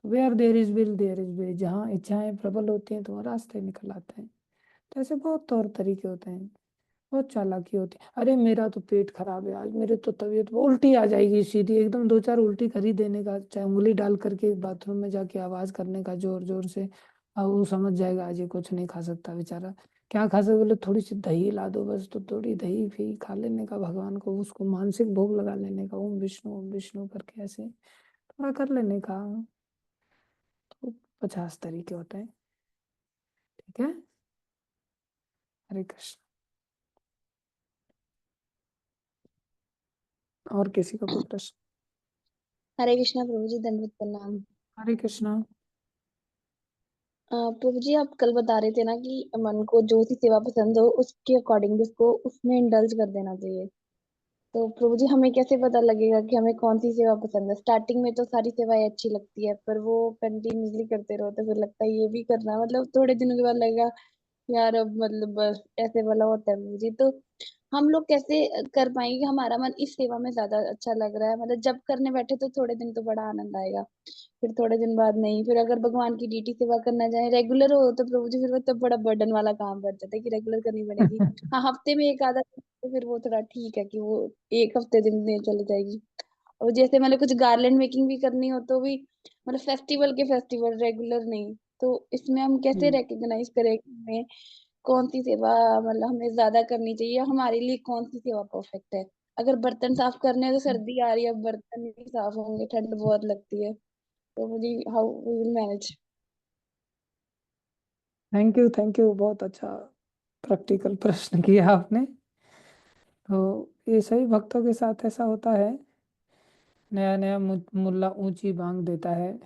तो where there is will there is way, जहाँ इच्छाएं प्रबल होती हैं तो वहाँ रास्ते निकल आते हैं। तो ऐसे बहुत तौर तरीके होते हैं, बहुत चालाकी होती है। अरे मेरा तो पेट खराब है आज, मेरे तो तबीयत उल्टी आ जाएगी सीधी एकदम, दो चार उल्टी कर ही देने का, चाहे उंगली डाल करके बाथरूम में जाके आवाज करने का जोर जोर से, अब वो समझ जाएगा आज ये कुछ नहीं खा सकता बेचारा। क्या खा सकते, बोले थोड़ी सी दही ला दो बस, तो थोड़ी दही भी खा लेने का, भगवान को उसको मानसिक भोग लगा लेने का, ओम विष्णु करके ऐसे थोड़ा कर लेने का। तो 50 तरीके होते हैं। ठीक है, हरे कृष्ण। और किसी का कोई प्रश्न? हरे कृष्णा प्रभु जी, दंडवत प्रणाम। हरे कृष्णा। प्रभु जी, आप कल बता रहे थे ना कि मन को जो सी सेवा पसंद हो उसके अकॉर्डिंग उसको उसमें इंडल्ज कर देना चाहिए। तो प्रभु जी, हमें कैसे पता लगेगा कि हमें कौन सी सेवा पसंद है? स्टार्टिंग में तो सारी सेवाएं अच्छी लगती है, पर वो कंटिन्यूसली करते रहो तो फिर लगता है ये भी करना है, मतलब थोड़े दिनों के बाद लगेगा यार अब मतलब बस ऐसे वाला होता है प्रभु जी। तो हम लोग कैसे कर पाएंगे कि हमारा मन इस सेवा में ज्यादा अच्छा लग रहा है? मतलब जब करने बैठे तो थोड़े दिन तो बड़ा आनंद आएगा, फिर थोड़े दिन बाद नहीं, फिर अगर भगवान की डीटी सेवा करना चाहे रेगुलर हो तो प्रभु जी फिर वो तो बड़ा बर्डन वाला काम बन जाता है कि रेगुलर करनी पड़ेगी। हाँ, हफ्ते में एक आधा दिन तो फिर वो थोड़ा ठीक है कि वो एक हफ्ते दिन में चली जाएगी। और जैसे मतलब कुछ गार्लैंड मेकिंग भी करनी हो तो भी मतलब फेस्टिवल के फेस्टिवल, रेगुलर नहीं। तो इसमें हम कैसे रिकग्नाइज करें कि हमें कौन सी सेवा मतलब हमें ज्यादा करनी चाहिए, हमारे लिए कौन सी सेवा परफेक्ट है? अगर बर्तन साफ करने हैं तो सर्दी आ रही है, अब बर्तन नहीं साफ होंगे, ठंड बहुत लगती है, तो मुझे how we will manage? Thank you, बहुत अच्छा प्रैक्टिकल प्रश्न किया आपने। तो ये सभी भक्तों के साथ ऐसा होता है, नया नया मुल्ला ऊंची बांग देता है।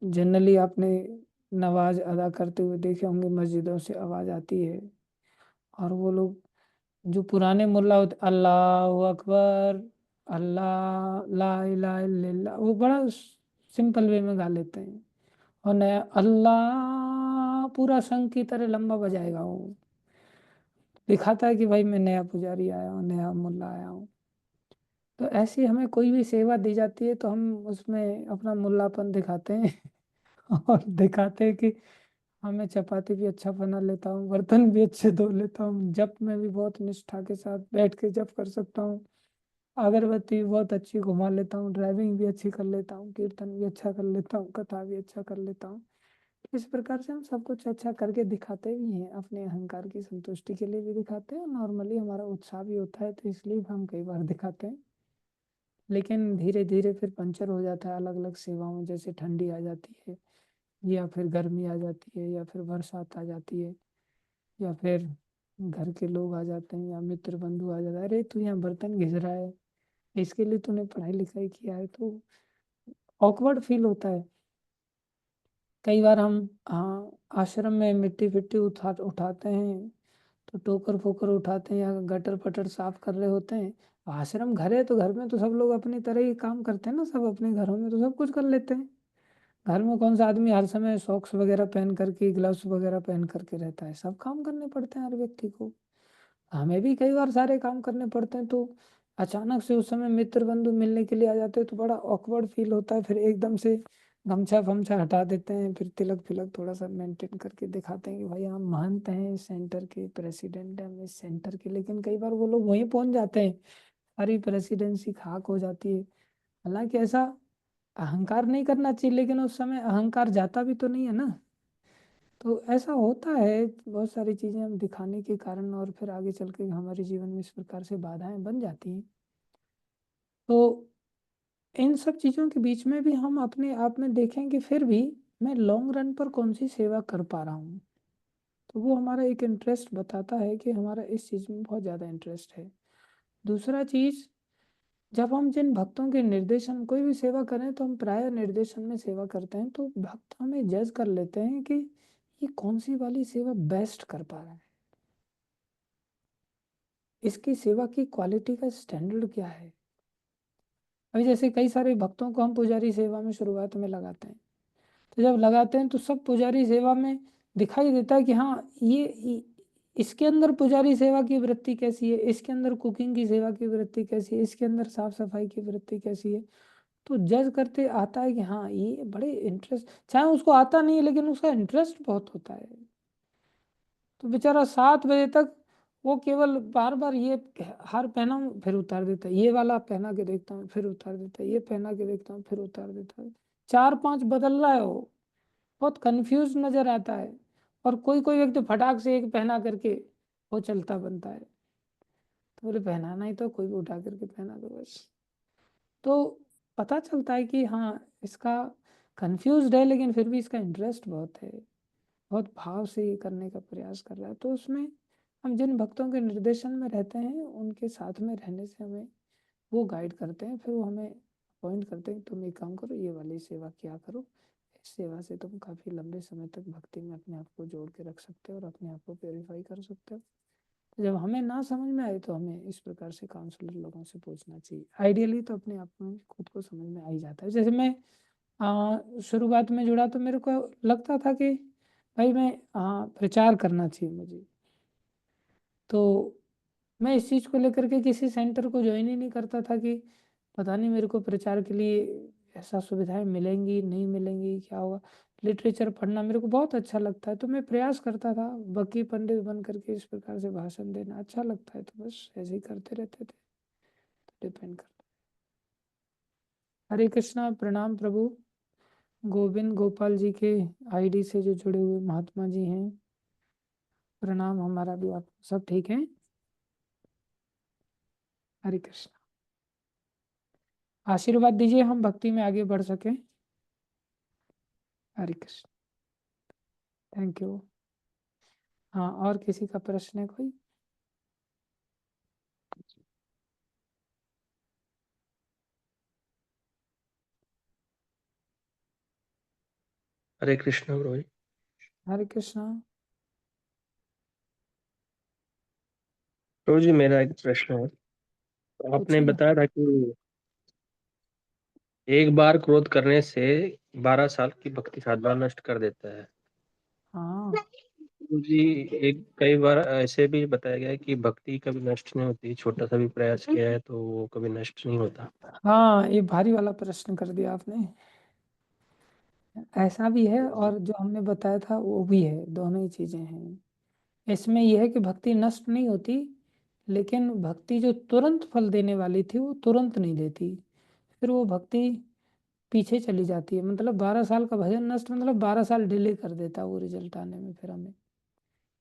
जनरली आपने नमाज अदा करते हुए देखे होंगे, मस्जिदों से आवाज आती है, और वो लोग जो पुराने मुल्ला होते, अल्लाह अकबर, अल्लाह ला इलाहा इल्लल्लाह, वो बड़ा सिंपल वे में गा लेते हैं, और नया अल्लाह पूरा संघ की तरह लंबा बजाएगा, वो दिखाता है कि भाई मैं नया पुजारी आया हूँ, नया मुल्ला आया हूँ। तो ऐसी हमें कोई भी सेवा दी जाती है तो हम उसमें अपना मुल्लापन दिखाते हैं और दिखाते हैं कि हाँ, मैं चपाती भी अच्छा बना लेता हूँ, बर्तन भी अच्छे धो लेता हूँ, जप में भी बहुत निष्ठा के साथ बैठ के जप कर सकता हूँ, अगरबत्ती भी बहुत अच्छी घुमा लेता हूँ, ड्राइविंग भी अच्छी कर लेता हूँ, कीर्तन भी अच्छा कर लेता हूँ, कथा भी अच्छा कर लेता हूँ। इस प्रकार से हम सब कुछ अच्छा करके दिखाते भी हैं, अपने अहंकार की संतुष्टि के लिए भी दिखाते हैं, नॉर्मली हमारा उत्साह भी होता है तो इसलिए भी हम कई बार दिखाते हैं। लेकिन धीरे धीरे फिर पंचर हो जाता है अलग अलग सेवाओं में, जैसे ठंडी आ जाती है या फिर गर्मी आ जाती है या फिर बरसात आ जाती है या फिर घर के लोग आ जाते हैं या मित्र बंधु आ जाता है, अरे तू यहाँ बर्तन घिस रहा है, इसके लिए तूने पढ़ाई लिखाई किया है, तो ऑकवर्ड फील होता है। कई बार हम आश्रम में मिट्टी फिट्टी उठाते हैं, तो टोकर फोकर उठाते हैं या गटर पटर साफ कर रहे होते हैं। आश्रम घर है तो घर में तो सब लोग अपनी तरह ही काम करते हैं ना, सब अपने घरों में तो सब कुछ कर लेते हैं। घर में कौन सा आदमी हर समय सॉक्स वगैरह पहन करके, ग्लव्स वगैरह पहन करके रहता है? सब काम करने पड़ते हैं हर व्यक्ति को। हमें भी कई बार सारे काम करने पड़ते हैं, तो अचानक से उस समय मित्र बंधु मिलने के लिए आ जाते हैं तो बड़ा ऑकवर्ड फील होता है। फिर एकदम से गमछा फमछा हटा देते हैं, फिर तिलक फिलक थोड़ा सा मेंटेन करके दिखाते हैं कि भाई हम महंत हैं इस सेंटर के, प्रेसिडेंट हैं हम इस सेंटर के। लेकिन कई बार वो लोग वहीं पहुंच जाते हैं, सारी प्रेसिडेंसी खाक हो जाती है। हालांकि ऐसा अहंकार नहीं करना चाहिए, लेकिन उस समय अहंकार जाता भी तो नहीं है ना। तो ऐसा होता है, बहुत सारी चीज़ें हम दिखाने के कारण और फिर आगे चल के हमारे जीवन में इस प्रकार से बाधाएं बन जाती हैं। तो इन सब चीज़ों के बीच में भी हम अपने आप में देखें कि फिर भी मैं लॉन्ग रन पर कौन सी सेवा कर पा रहा हूँ, तो वो हमारा एक इंटरेस्ट बताता है कि हमारा इस चीज़ में बहुत ज़्यादा इंटरेस्ट है। दूसरा चीज़, जब हम जिन भक्तों के निर्देशन कोई भी सेवा करें तो हम प्राय निर्देशन में सेवा करते हैं, तो भक्त हमें जज कर लेते हैं कि ये कौन सी वाली सेवा बेस्ट कर पा रहा है, इसकी सेवा की क्वालिटी का स्टैंडर्ड क्या है। अभी जैसे कई सारे भक्तों को हम पुजारी सेवा में शुरुआत में लगाते हैं, तो जब लगाते हैं तो सब पुजारी सेवा में दिखाई देता है कि हाँ इसके अंदर पुजारी सेवा की वृत्ति कैसी है, इसके अंदर कुकिंग की सेवा की वृत्ति कैसी है, इसके अंदर साफ सफाई की वृत्ति कैसी है। तो जज करते आता है कि हाँ ये बड़े इंटरेस्ट, चाहे उसको आता नहीं है लेकिन उसका इंटरेस्ट बहुत होता है। तो बेचारा 7 बजे तक वो केवल बार बार ये हार पहना हूँ फिर उतार देता है, ये वाला पहना के देखता हूँ फिर उतार देता है, ये पहना के देखता हूँ फिर उतार देता है, 4-5 बदल रहा है वो, बहुत कंफ्यूज नजर आता है। और कोई कोई व्यक्ति फटाक से एक पहना करके वो चलता बनता है, तो बोले पहनाना ही तो कोई भी उठा करके पहना दो बस। तो पता चलता है कि हाँ इसका कंफ्यूज्ड है लेकिन फिर भी इसका इंटरेस्ट बहुत है, बहुत भाव से ये करने का प्रयास कर रहा है। तो उसमें हम जिन भक्तों के निर्देशन में रहते हैं उनके साथ में रहने से हमें वो गाइड करते हैं, फिर वो हमें अपॉइंट करते हैं तुम एक काम करो, ये वाली सेवा किया करो, इस सेवा से तुम काफ़ी लंबे समय तक भक्ति में अपने आप को जोड़ के रख सकते हो और अपने आप को प्योरीफाई कर सकते हो। तो जब हमें ना समझ में आए तो हमें इस प्रकार से काउंसलर लोगों से पूछना चाहिए। आइडियली तो अपने आप में खुद को समझ में आ ही जाता है। जैसे मैं शुरुआत में जुड़ा तो मेरे को लगता था कि भाई मैं प्रचार करना चाहिए मुझे, तो मैं इस चीज़ को लेकर के किसी सेंटर को ज्वाइन ही नहीं करता था कि पता नहीं मेरे को प्रचार के लिए ऐसा सुविधाएं मिलेंगी नहीं मिलेंगी, क्या होगा। लिटरेचर पढ़ना मेरे को बहुत अच्छा लगता है, तो मैं प्रयास करता था बकी पंडित बन करके इस प्रकार से भाषण देना अच्छा लगता है, तो बस ऐसे ही करते रहते थे। तो डिपेंड करता। हरे कृष्णा, प्रणाम प्रभु। गोविंद गोपाल जी के आईडी से जो जुड़े हुए महात्मा जी हैं, प्रणाम। हमारा भी आप सब ठीक है? हरे कृष्णा। आशीर्वाद दीजिए हम भक्ति में आगे बढ़ सके। हरे कृष्ण। Thank you. हाँ, और किसी का प्रश्न है कोई? हरे कृष्ण प्रभु जी। हरे कृष्णा। प्रभु जी, मेरा एक प्रश्न है। आपने पूछिए ना। बताया था कि एक बार क्रोध करने से 12 साल की भक्ति साधना नष्ट कर देता है। हाँ प्रभु जी, एक कई बार ऐसे भी बताया गया है कि भक्ति कभी नष्ट नहीं होती, छोटा सा भी प्रयास किया है तो वो कभी नष्ट नहीं होता। हाँ, ये भारी वाला प्रश्न कर दिया आपने। ऐसा भी है और जो हमने बताया था वो भी है, दोनों ही चीजें हैं। इसमें यह है कि भक्ति नष्ट नहीं होती, लेकिन भक्ति जो तुरंत फल देने वाली थी वो तुरंत नहीं देती, फिर वो भक्ति पीछे चली जाती है। मतलब 12 साल का भजन नष्ट, मतलब 12 साल डिले कर देता है वो रिजल्ट आने में। फिर हमें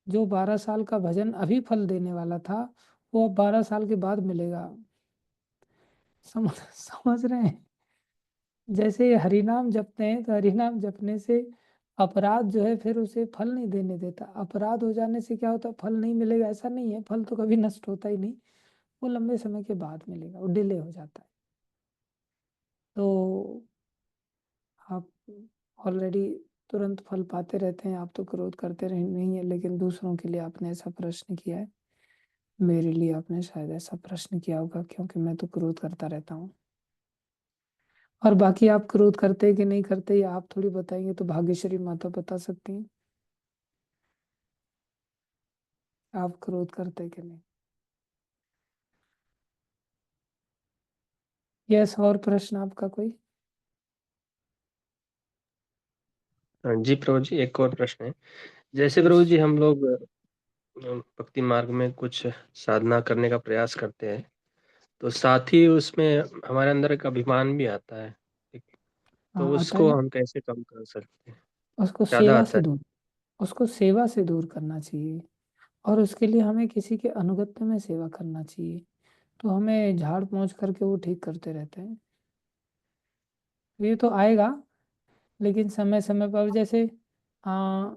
जो 12 साल का भजन अभी फल देने वाला था वो अब 12 साल के बाद मिलेगा। समझ रहे हैं? जैसे हरिनाम जपते हैं तो हरिनाम जपने से अपराध जो है फिर उसे फल नहीं देने देता। अपराध हो जाने से क्या होता है, फल नहीं मिलेगा ऐसा नहीं है, फल तो कभी नष्ट होता ही नहीं, वो लंबे समय के बाद मिलेगा, वो डिले हो जाता है। तो आप ऑलरेडी तुरंत फल पाते रहते हैं, आप तो क्रोध करते रहे नहीं है, लेकिन दूसरों के लिए आपने ऐसा प्रश्न किया है। मेरे लिए आपने शायद ऐसा प्रश्न किया होगा, क्योंकि मैं तो क्रोध करता रहता हूँ। और बाकी आप क्रोध करते कि नहीं करते, या आप थोड़ी बताएंगे तो भाग्यश्री माता बता सकती हैं आप क्रोध करते कि नहीं। यस, और प्रश्न आपका कोई? जी प्रभु जी, एक और प्रश्न है। जैसे प्रभु जी हम लोग भक्ति मार्ग में कुछ साधना करने का प्रयास करते हैं, तो साथ ही उसमें हमारे अंदर एक अभिमान भी आता है, ठीक? तो हाँ, आता है उसको ना। हम कैसे कम कर सकते हैं? उसको ज्यादा सेवा आता से है। दूर उसको सेवा से दूर करना चाहिए, और उसके लिए हमें किसी के अनुगत्य में सेवा करना चाहिए। तो हमें झाड़ पोंछ करके वो ठीक करते रहते हैं। ये तो आएगा, लेकिन समय समय पर जैसे आ,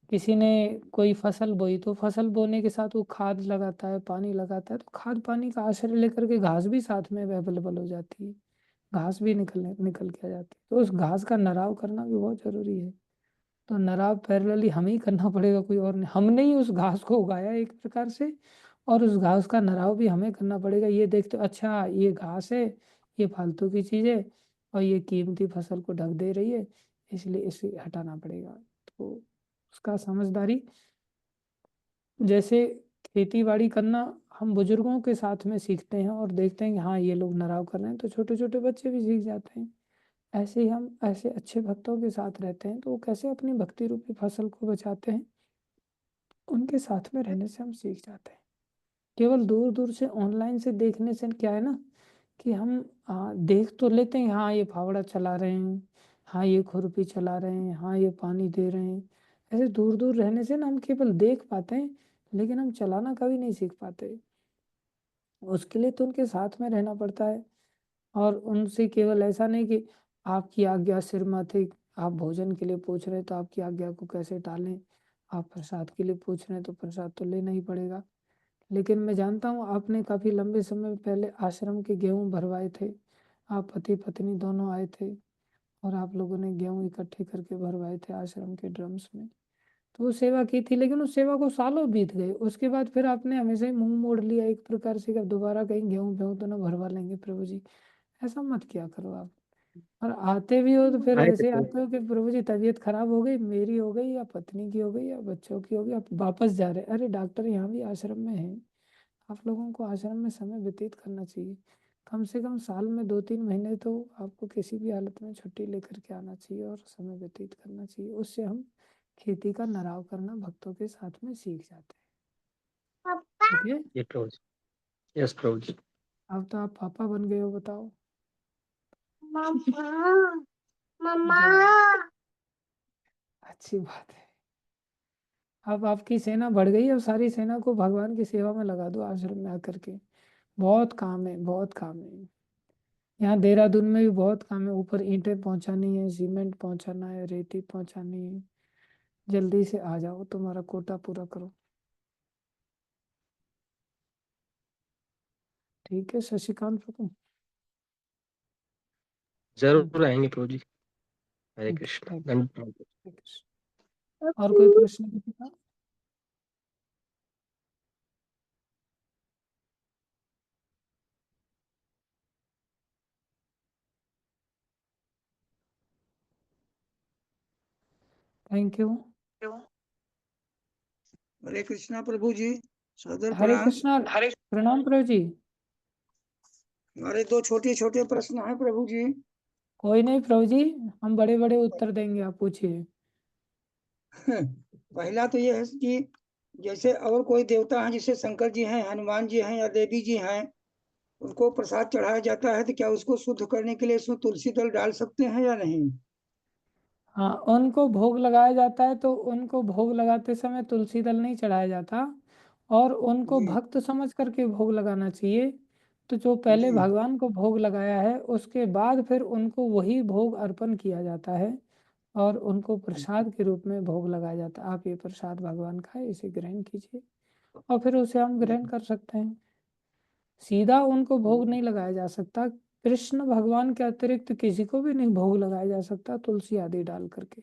किसी ने कोई फसल बोई, तो फसल बोने के साथ वो खाद लगाता है, पानी लगाता है, तो खाद पानी का आश्रय लेकर के घास भी साथ में अवेलेबल हो जाती है, घास भी निकल के आ जाती है। तो उस घास का नराव करना भी बहुत जरूरी है। तो नराव पैरेलली हमें ही करना पड़ेगा, कोई और नहीं। हमने ही उस घास को उगाया एक प्रकार से, और उस घास का नराव भी हमें करना पड़ेगा। ये देखते अच्छा ये घास है, ये फालतू की चीज है, और ये कीमती फसल को ढक दे रही है, इसलिए इसे हटाना पड़ेगा। तो उसका समझदारी, जैसे खेती बाड़ी करना हम बुजुर्गों के साथ में सीखते हैं और देखते हैं कि हाँ ये लोग नराव कर रहे हैं, तो छोटे छोटे बच्चे भी सीख जाते हैं। ऐसे ही हम ऐसे अच्छे भक्तों के साथ रहते हैं तो वो कैसे अपनी भक्ति रूपी फसल को बचाते हैं, उनके साथ में रहने से हम सीख जाते हैं। केवल दूर दूर से ऑनलाइन से देखने से क्या है ना, कि हम देख तो लेते हैं, हाँ ये फावड़ा चला रहे हैं, हाँ ये खुरपी चला रहे हैं, हाँ ये पानी दे रहे हैं। ऐसे दूर दूर रहने से ना हम केवल देख पाते हैं, लेकिन हम चलाना कभी नहीं सीख पाते। उसके लिए तो उनके साथ में रहना पड़ता है। और उनसे केवल ऐसा नहीं कि आपकी आज्ञा सिर माथे, आप भोजन के लिए पूछ रहे हैं तो आपकी आज्ञा को कैसे टालें, आप प्रसाद के लिए पूछ रहे हैं तो प्रसाद तो लेना ही पड़ेगा। लेकिन मैं जानता हूँ आपने काफ़ी लंबे समय पहले आश्रम के गेहूँ भरवाए थे, आप पति पत्नी दोनों आए थे, और आप लोगों ने गेहूँ इकट्ठे करके भरवाए थे आश्रम के ड्रम्स में। तो वो सेवा की थी, लेकिन उस सेवा को सालों बीत गए, उसके बाद फिर आपने हमेशा ही मुंह मोड़ लिया एक प्रकार से कि अब दोबारा कहीं गेहूँ वेहूँ तो ना भरवा लेंगे प्रभु जी। ऐसा मत किया करो आप। और आते भी हो तो फिर आए थे ऐसे प्रभु। आते हो कि प्रभु जी तबीयत खराब हो गई, मेरी हो गई या पत्नी की हो गई या बच्चों की हो गई, आप वापस जा रहे, अरे डॉक्टर यहाँ भी आश्रम में है। आप लोगों को आश्रम में समय व्यतीत करना चाहिए, कम से कम साल में 2-3 महीने तो आपको किसी भी हालत में छुट्टी लेकर के आना चाहिए और समय व्यतीत करना चाहिए। उससे हम खेती का नराव करना भक्तों के साथ में सीख जाते हैं। ठीक है, ये प्रभु जी। यस प्रभु जी। अब तो आप पापा बन गए हो, बताओ। मम्मा जाओ, अच्छी बात है। अब आपकी सेना बढ़ गई, अब सारी सेना को भगवान की सेवा में लगा दो आश्रम में आकर के। बहुत काम है, बहुत काम है। यहाँ देहरादून में भी बहुत काम है, ऊपर ईंटें पहुंचानी है, सीमेंट पहुंचाना है, रेती पहुंचानी है। जल्दी से आ जाओ, तुम्हारा कोटा पूरा करो। ठीक है शशिकांत प्रभु। जरूर आएंगे प्रभु जी। हरे थैंक कृष्ण, यू, धन्यवाद प्रभु जी। Thank you. और कोई प्रश्न किसी का? Thank you. हरे कृष्णा प्रभु जी, सादर हरे प्रणाम। कृष्णा, प्रणाम प्रभु जी। हमारे दो छोटे छोटे प्रश्न हैं प्रभु जी। कोई नहीं प्रभु जी, हम बड़े बड़े उत्तर देंगे, आप पूछिए। पहला तो ये है कि जैसे और कोई देवता हैं, जैसे शंकर जी हैं, हनुमान जी हैं या देवी जी हैं, उनको प्रसाद चढ़ाया जाता है तो क्या उसको शुद्ध करने के लिए इसमें तुलसी दल डाल सकते हैं या नहीं? हाँ, उनको भोग लगाया जाता है तो उनको भोग लगाते समय तुलसी दल नहीं चढ़ाया जाता, और उनको जी भक्त समझ करके भोग लगाना चाहिए। तो जो पहले जी भगवान को भोग लगाया है उसके बाद फिर उनको वही भोग अर्पण किया जाता है, और उनको प्रसाद के रूप में भोग लगाया जाता है। आप ये प्रसाद भगवान का है, इसे ग्रहण कीजिए, और फिर उसे हम ग्रहण कर सकते हैं। सीधा उनको भोग नहीं लगाया जा सकता। कृष्ण भगवान के अतिरिक्त किसी को भी नहीं भोग लगाया जा सकता तुलसी आदि डाल करके।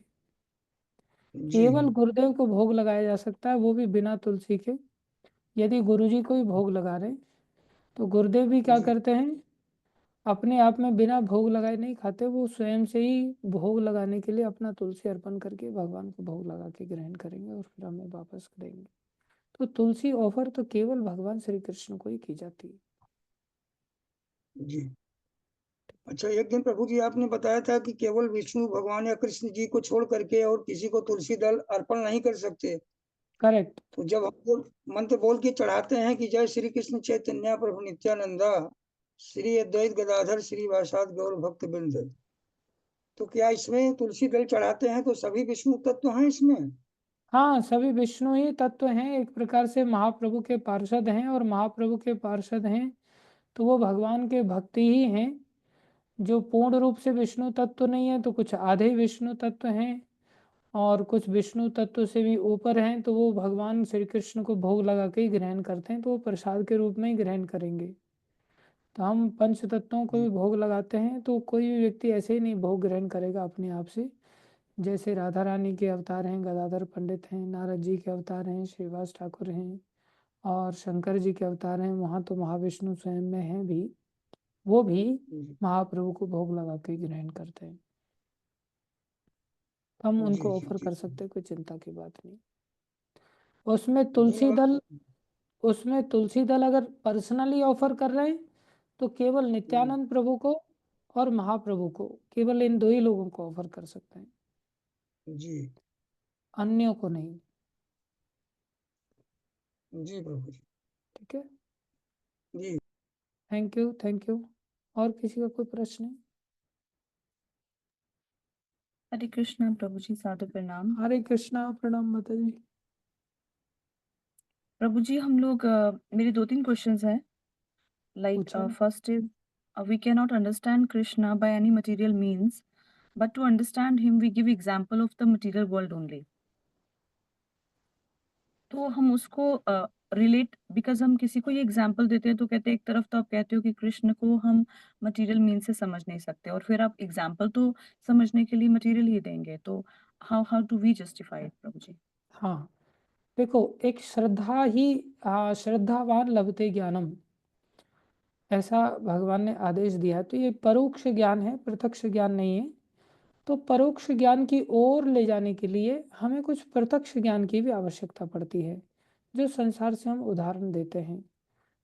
जी केवल गुरुदेव को भोग लगाया जा सकता है, वो भी बिना तुलसी के। यदि गुरुजी को ही भोग लगा रहे तो गुरुदेव भी क्या जी करते हैं, अपने आप में बिना भोग लगाए नहीं खाते, वो स्वयं से ही भोग लगाने के लिए अपना तुलसी अर्पण करके भगवान को भोग लगा के ग्रहण करेंगे और फिर हमें वापस करेंगे। तो तुलसी ऑफर तो केवल भगवान श्री कृष्ण को ही की जाती है। जी। अच्छा, एक दिन प्रभु जी आपने बताया था कि केवल विष्णु भगवान या कृष्ण जी को छोड़ करके और किसी को तुलसी दल अर्पण नहीं कर सकते। करेक्ट। तो जब हम लोग मंत्र बोल के चढ़ाते हैं कि जय श्री कृष्ण चैतन्य प्रभु नित्यानंदा, श्री अद्वैत गदाधर श्री वासाद गौर भक्त बिंद, तो क्या इसमें तुलसी दल चढ़ाते हैं तो सभी विष्णु तत्व हैं इसमें? हाँ, सभी विष्णु ही तत्व हैं, एक प्रकार से महाप्रभु के पार्षद हैं, और महाप्रभु के पार्षद हैं तो वो भगवान के भक्ति ही हैं। जो पूर्ण रूप से विष्णु तत्व नहीं है तो कुछ आधे विष्णु तत्व हैं, और कुछ विष्णु तत्व से भी ऊपर हैं, तो वो भगवान श्री कृष्ण को भोग लगा के ही ग्रहण करते हैं, तो वो प्रसाद के रूप में ही ग्रहण करेंगे। तो हम पंच तत्वों को भी भोग लगाते हैं, तो कोई भी व्यक्ति ऐसे ही नहीं भोग ग्रहण करेगा अपने आप से। जैसे राधा रानी के अवतार हैं, गदाधर पंडित हैं, नारद जी के अवतार हैं, श्रीवास ठाकुर हैं, और शंकर जी के अवतार हैं, वहाँ तो महाविष्णु स्वयं में हैं भी, वो भी महाप्रभु को भोग लगा के ग्रहण करते हैं। तो हम जी उनको जी ऑफर जी कर सकते हैं, कोई चिंता की बात नहीं। उसमें जी तुलसी दल, नमस्कार। उसमें तुलसी दल अगर पर्सनली ऑफर कर रहे हैं तो केवल नित्यानंद प्रभु को और महाप्रभु को, केवल इन दो ही लोगों को ऑफर कर सकते हैं, जी अन्यों को नहीं। जी प्रभु जी। ठीक है, जी थैंक यू, थैंक यू। और किसी का कोई प्रश्न है? हरे कृष्णा प्रभु जी, सादर प्रणाम। हरे कृष्णा, प्रणाम माता जी। प्रभु जी, हम लोग मेरे 2-3 क्वेश्चंस हैं। लाइक पूछें। First is we cannot understand Krishna by any material means, but to understand him we give example of the material world only. तो हम उसको रिलेट, बिकॉज हम किसी को ये एग्जाम्पल देते हैं तो कहते हैं, एक तरफ तो आप कहते हो कि कृष्ण को हम मटेरियल मीन से समझ नहीं सकते, और फिर आप एग्जाम्पल तो समझने के लिए मटेरियल ही देंगे, तो how do we justify it प्रभु जी? हाँ, देखो, एक श्रद्धा ही श्रद्धावान लभते ज्ञानम, ऐसा भगवान ने आदेश दिया। तो ये परोक्ष ज्ञान है, प्रत्यक्ष ज्ञान नहीं है। तो परोक्ष ज्ञान की ओर ले जाने के लिए हमें कुछ प्रत्यक्ष ज्ञान की भी आवश्यकता पड़ती है, जो संसार से हम उदाहरण देते हैं।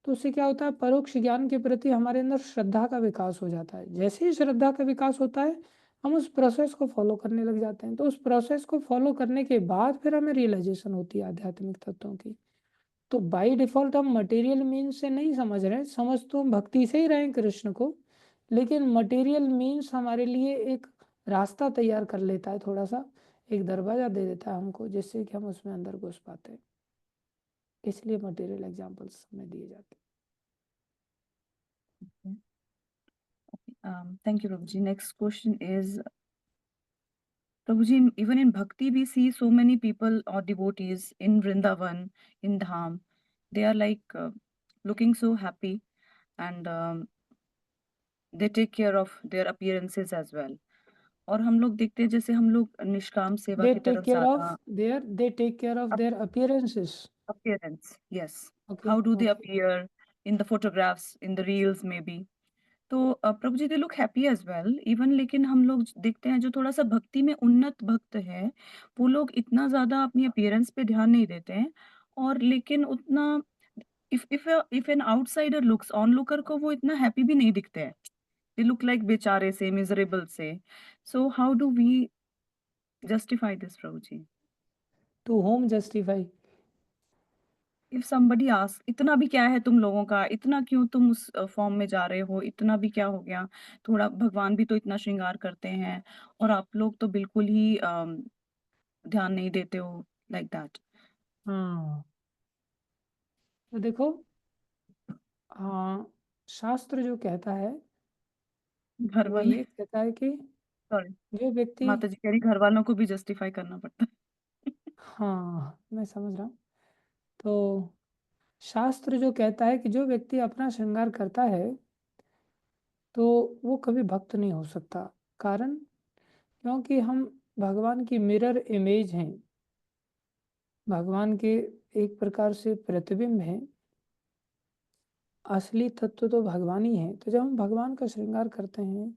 तो उससे क्या होता है, परोक्ष ज्ञान के प्रति हमारे अंदर श्रद्धा का विकास हो जाता है। जैसे ही श्रद्धा का विकास होता है, हम उस प्रोसेस को फॉलो करने लग जाते हैं। तो उस प्रोसेस को फॉलो करने के बाद फिर हमें रियलाइजेशन होती है आध्यात्मिक तत्वों की। तो बाय डिफॉल्ट हम मटेरियल मीन्स से नहीं समझ रहे, समझ तो हम भक्ति से ही रहे हैं कृष्ण को, लेकिन मटेरियल मीन्स हमारे लिए एक रास्ता तैयार कर लेता है, थोड़ा सा एक दरवाजा दे देता है हमको, जिससे कि हम उसमें अंदर घुस पाते हैं। इसलिए मटेरियल एग्जाम्पल्स हमें दिए जाते हैं। Thank you, Prabhuji. Next question is, Prabhuji, even in Bhakti, we see so many people or devotees in Vrindavan, in Dham. They are like looking so happy, and they take care of their appearances as well. और हम लोग देखते हैं, जैसे हम लोग निष्काम सेवा They की take तरफ care of ज्यादा they take care of their appearances. appearance, yes. Okay, How do they okay. appear in the photographs, in the reels maybe? तो प्रभु जी, they look happy as well even, लेकिन हम लोग देखते हैं जो थोड़ा सा भक्ति में उन्नत भक्त है, वो लोग इतना ज्यादा अपनी अपीयरेंस पे ध्यान नहीं देते हैं, और लेकिन उतना if an outsider looks, on looker को वो इतना हैप्पी भी नहीं दिखते हैं। They look like बेचारे से, miserable से. So how do we justify this, Prabhuji? To whom justify? If somebody asks, इतना भी क्या है तुम लोगों का, इतना क्यों तुम उस फॉर्म में जा रहे हो, इतना भी क्या हो गया, थोड़ा भगवान भी तो इतना श्रृंगार करते हैं और आप लोग तो बिल्कुल ही ध्यान नहीं देते हो, लाइक दैट. हाँ, तो देखो, शास्त्र जो कहता है घर वो वाले, ये कहता है कि सॉरी, जो व्यक्ति, माता जी कह रही घर वालों को भी जस्टिफाई करना पड़ता है. हाँ मैं समझ रहा हूँ, तो शास्त्र जो कहता है कि जो व्यक्ति अपना श्रृंगार करता है तो वो कभी भक्त नहीं हो सकता। कारण, क्योंकि हम भगवान की मिरर इमेज हैं, भगवान के एक प्रकार से प्रतिबिंब हैं, असली तत्व तो भगवान ही है। तो जब हम भगवान का श्रृंगार करते हैं,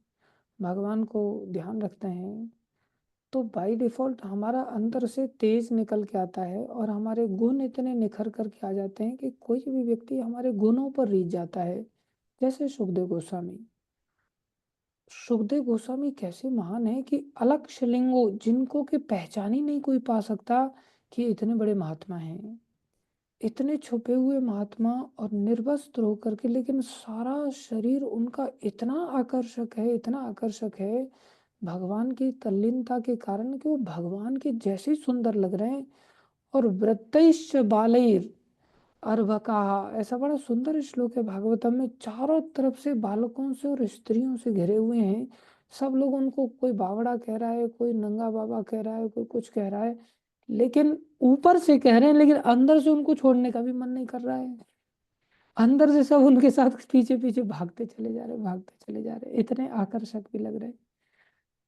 भगवान को ध्यान रखते हैं, तो बाय डिफ़ॉल्ट हमारा अंदर से तेज निकल के आता है और हमारे गुण इतने निखर कर के आ जाते हैं कि कोई भी व्यक्ति हमारे गुणों पर रीझ जाता है। जैसे सुखदेव गोस्वामी, सुखदेव गोस्वामी कैसे महान है कि अलग शिलिंगो जिनको कि पहचान ही नहीं कोई पा सकता कि इतने बड़े महात्मा हैं, इतने छुपे हुए महात्मा और निर्वस्त्र होकर के, लेकिन सारा शरीर उनका इतना आकर्षक है, इतना आकर्षक है भगवान की तल्लीनता के कारण कि वो भगवान के जैसे सुंदर लग रहे हैं। और वृत्तैश्च बालैर अर्भकाः, ऐसा बड़ा सुंदर श्लोक है भागवतम में, चारों तरफ से बालकों से और स्त्रियों से घिरे हुए हैं। सब लोग उनको, कोई बावड़ा कह रहा है, कोई नंगा बाबा कह रहा है, कोई कुछ कह रहा है, लेकिन ऊपर से कह रहे हैं, लेकिन अंदर से उनको छोड़ने का भी मन नहीं कर रहा है। अंदर से सब उनके साथ पीछे पीछे भागते चले जा रहे, भागते चले जा रहे, इतने आकर्षक भी लग रहे।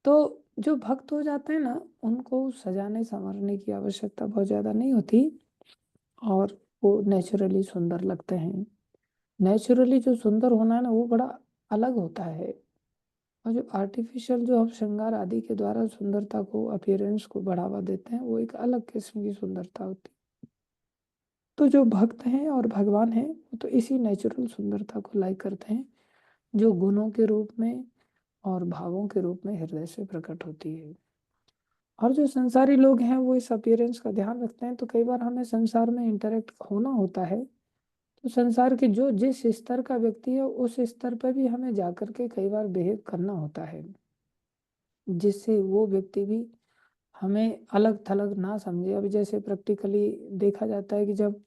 तो जो भक्त हो जाते हैं ना, उनको सजाने संवारने की आवश्यकता बहुत ज़्यादा नहीं होती और वो नेचुरली सुंदर लगते हैं। नेचुरली जो सुंदर होना है ना, वो बड़ा अलग होता है। और जो आर्टिफिशियल, जो हम श्रृंगार आदि के द्वारा सुंदरता को, अपीयरेंस को बढ़ावा देते हैं, वो एक अलग किस्म की सुंदरता होती है। तो जो भक्त हैं और भगवान हैं, वो तो इसी नेचुरल सुंदरता को लाइक करते हैं, जो गुणों के रूप में और भावों के रूप में हृदय से प्रकट होती है। और जो संसारी लोग हैं वो इस अपीयरेंस का ध्यान रखते हैं। तो कई बार हमें संसार में इंटरेक्ट होना होता है, तो संसार के जो जिस स्तर का व्यक्ति है उस स्तर पर भी हमें जाकर के कई बार बिहेव करना होता है, जिससे वो व्यक्ति भी हमें अलग थलग ना समझे। अभी जैसे प्रैक्टिकली देखा जाता है कि जब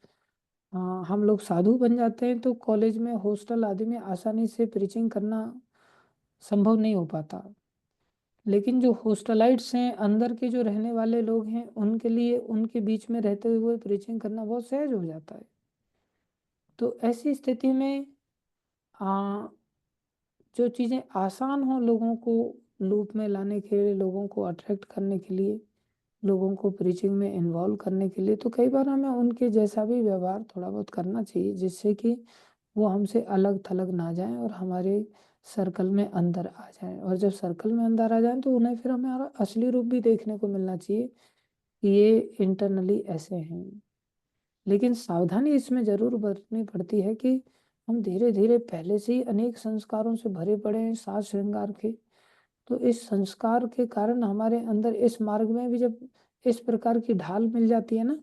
हम लोग साधु बन जाते हैं तो कॉलेज में, हॉस्टल आदि में आसानी से प्रीचिंग करना संभव नहीं हो पाता, लेकिन जो हॉस्टलाइट्स हैं, अंदर के जो रहने वाले लोग हैं, उनके लिए उनके बीच में रहते हुए प्रीचिंग करना बहुत सहज हो जाता है। तो ऐसी स्थिति में जो चीज़ें आसान हो लोगों को लूप में लाने के लिए, लोगों को अट्रैक्ट करने के लिए, लोगों को प्रीचिंग में इन्वॉल्व करने के लिए, तो कई बार हमें उनके जैसा भी व्यवहार थोड़ा बहुत करना चाहिए, जिससे कि वो हमसे अलग थलग ना जाएं और हमारे सर्कल में अंदर आ जाएं। और जब सर्कल में अंदर आ जाएं तो उन्हें फिर हमारा असली रूप भी देखने को मिलना चाहिए कि ये इंटरनली ऐसे हैं। लेकिन सावधानी इसमें ज़रूर बरतनी पड़ती है कि हम धीरे धीरे पहले से ही अनेक संस्कारों से भरे पड़े हैं, साज श्रृंगार के। तो इस संस्कार के कारण हमारे अंदर इस मार्ग में भी जब इस प्रकार की ढाल मिल जाती है ना,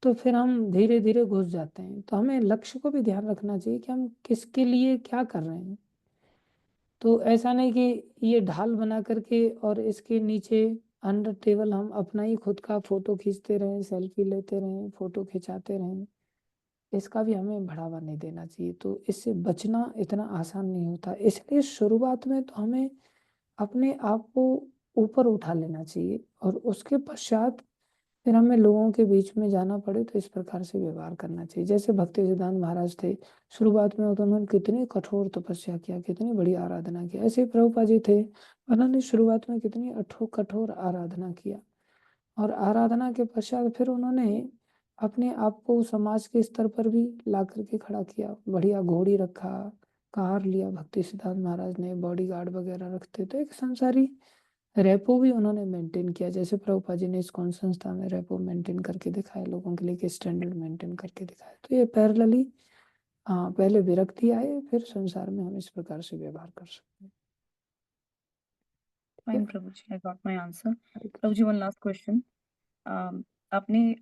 तो फिर हम धीरे धीरे घुस जाते हैं। तो हमें लक्ष्य को भी ध्यान रखना चाहिए कि हम किसके लिए क्या कर रहे हैं। तो ऐसा नहीं कि ये ढाल बना करके और इसके नीचे अंडर टेबल हम अपना ही खुद का फोटो खींचते रहें, सेल्फी लेते रहें, फोटो खिंचाते रहें, इसका भी हमें बढ़ावा नहीं देना चाहिए। तो इससे बचना इतना आसान नहीं होता, इसलिए शुरुआत में तो हमें अपने आप को ऊपर उठा लेना चाहिए और उसके पश्चात फिर हमें लोगों के बीच में जाना पड़े तो इस प्रकार से व्यवहार करना चाहिए। जैसे भक्ति सिद्धांत महाराज थे, शुरुआत में उन्होंने कितनी कठोर तपस्या किया, कितनी बड़ी आराधना किया। ऐसे प्रभुपाद जी थे, उन्होंने शुरुआत में कितनी कठोर आराधना किया और आराधना के पश्चात फिर उन्होंने अपने आप को समाज के स्तर पर भी ला करके खड़ा किया, बढ़िया घोड़ी रखा, कार लिया भक्ति सिद्धांत महाराज ने, बॉडीगार्ड वगैरह रखते। तो एक संसारी रेपो भी उन्होंने मेंटेन किया, जैसे प्रभुपाद जी ने इस्कॉन संस्था में रेपो मेंटेन करके दिखाया, लोगों के लिए कि स्टैंडर्ड मेंटेन करके दिखाया। तो ये पैरेलली पहले विरक्ति आए, फिर संसार में हम इस प्रकार से व्यवहार कर सकते हैं। Fine, Prabhuji, I got my answer. Hare Krishna. Prabhuji, one last question. आपने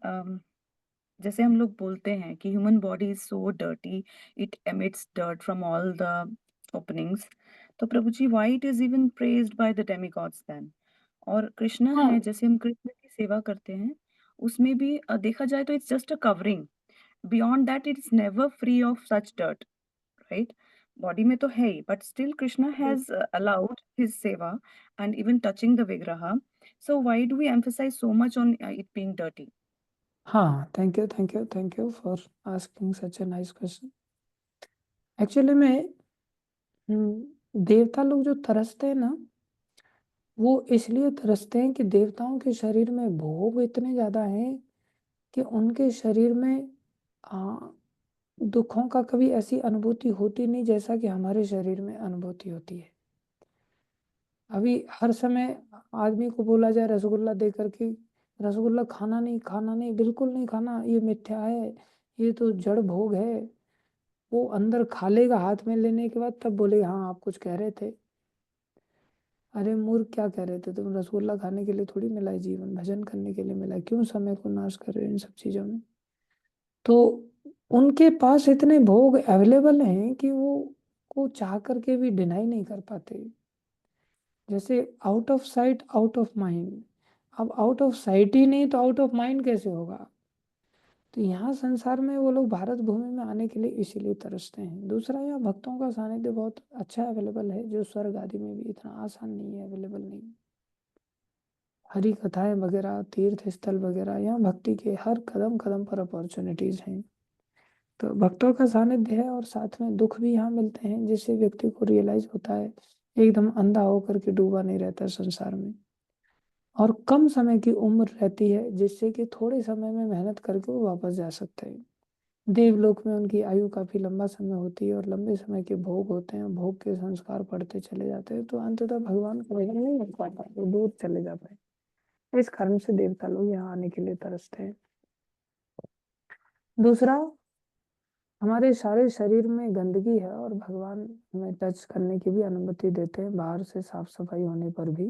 जैसे हम लोग बोलते हैं कि human body is so dirty, it emits dirt from all the openings, तो प्रभुजी why it is even praised by the demigods then? और कृष्णा हाँ है, जैसे हम कृष्ण की सेवा करते हैं, उसमें भी देखा जाए तो it's just a covering, beyond that it's never free of such dirt, right? Body में तो है ही, but still Krishna has allowed his seva and even touching the vigraha, so why do we emphasize so much on it being dirty? हाँ, thank you for asking such a nice question. Actually में देवता लोग जो तरसते हैं ना, वो इसलिए तरसते हैं कि देवताओं के शरीर में भोग इतने ज़्यादा हैं कि उनके शरीर में दुखों का कभी ऐसी अनुभूति होती नहीं जैसा कि हमारे शरीर में अनुभूति होती है। अभी हर समय आदमी को बोला जाए रसगुल्ला दे करके, रसगुल्ला खाना नहीं, बिल्कुल नहीं खाना, ये मिथ्या है, ये तो जड़ भोग है। वो अंदर खा लेगा हाथ में लेने के बाद, तब बोलेगा हाँ आप कुछ कह रहे थे। अरे मूर्ख, क्या कह रहे थे तुम? रसगुल्ला खाने के लिए थोड़ी मिला है जीवन, भजन करने के लिए मिला है। क्यों समय को नाश कर रहे हो इन सब चीज़ों में? तो उनके पास इतने भोग अवेलेबल हैं कि वो को चाह करके भी डिनाई नहीं कर पाते। जैसे out of sight out of mind. अब आउट ऑफ साइट ही नहीं तो आउट ऑफ माइंड कैसे होगा? तो यहाँ संसार में वो लोग भारत भूमि में आने के लिए इसीलिए तरसते हैं। दूसरा, यहाँ भक्तों का सानिध्य बहुत अच्छा अवेलेबल है, जो स्वर्ग आदि में भी इतना आसान नहीं है, अवेलेबल नहीं। हरी कथाएं वगैरह, तीर्थ स्थल वगैरह, यहाँ भक्ति के हर कदम कदम पर अपॉर्चुनिटीज हैं। तो भक्तों का सानिध्य है और साथ में दुख भी यहाँ मिलते हैं, जिससे व्यक्ति को रियलाइज होता है, एकदम अंधा होकर के डूबा नहीं रहता संसार में। और कम समय की उम्र रहती है, जिससे कि थोड़े समय में मेहनत करके वो वापस जा सकते हैं। देवलोक में उनकी आयु काफी लंबा समय होती है और लंबे समय के भोग होते हैं, भोग के संस्कार पड़ते चले जाते हैं, तो अंततः भगवान का भजन नहीं हो पाता, वो दूर चले जाते हैं। इस कारण से देवता लोग यहाँ आने के लिए तरसते हैं। दूसरा, हमारे सारे शरीर में गंदगी है और भगवान हमें टच करने की भी अनुमति देते हैं, बाहर से साफ सफाई होने पर भी।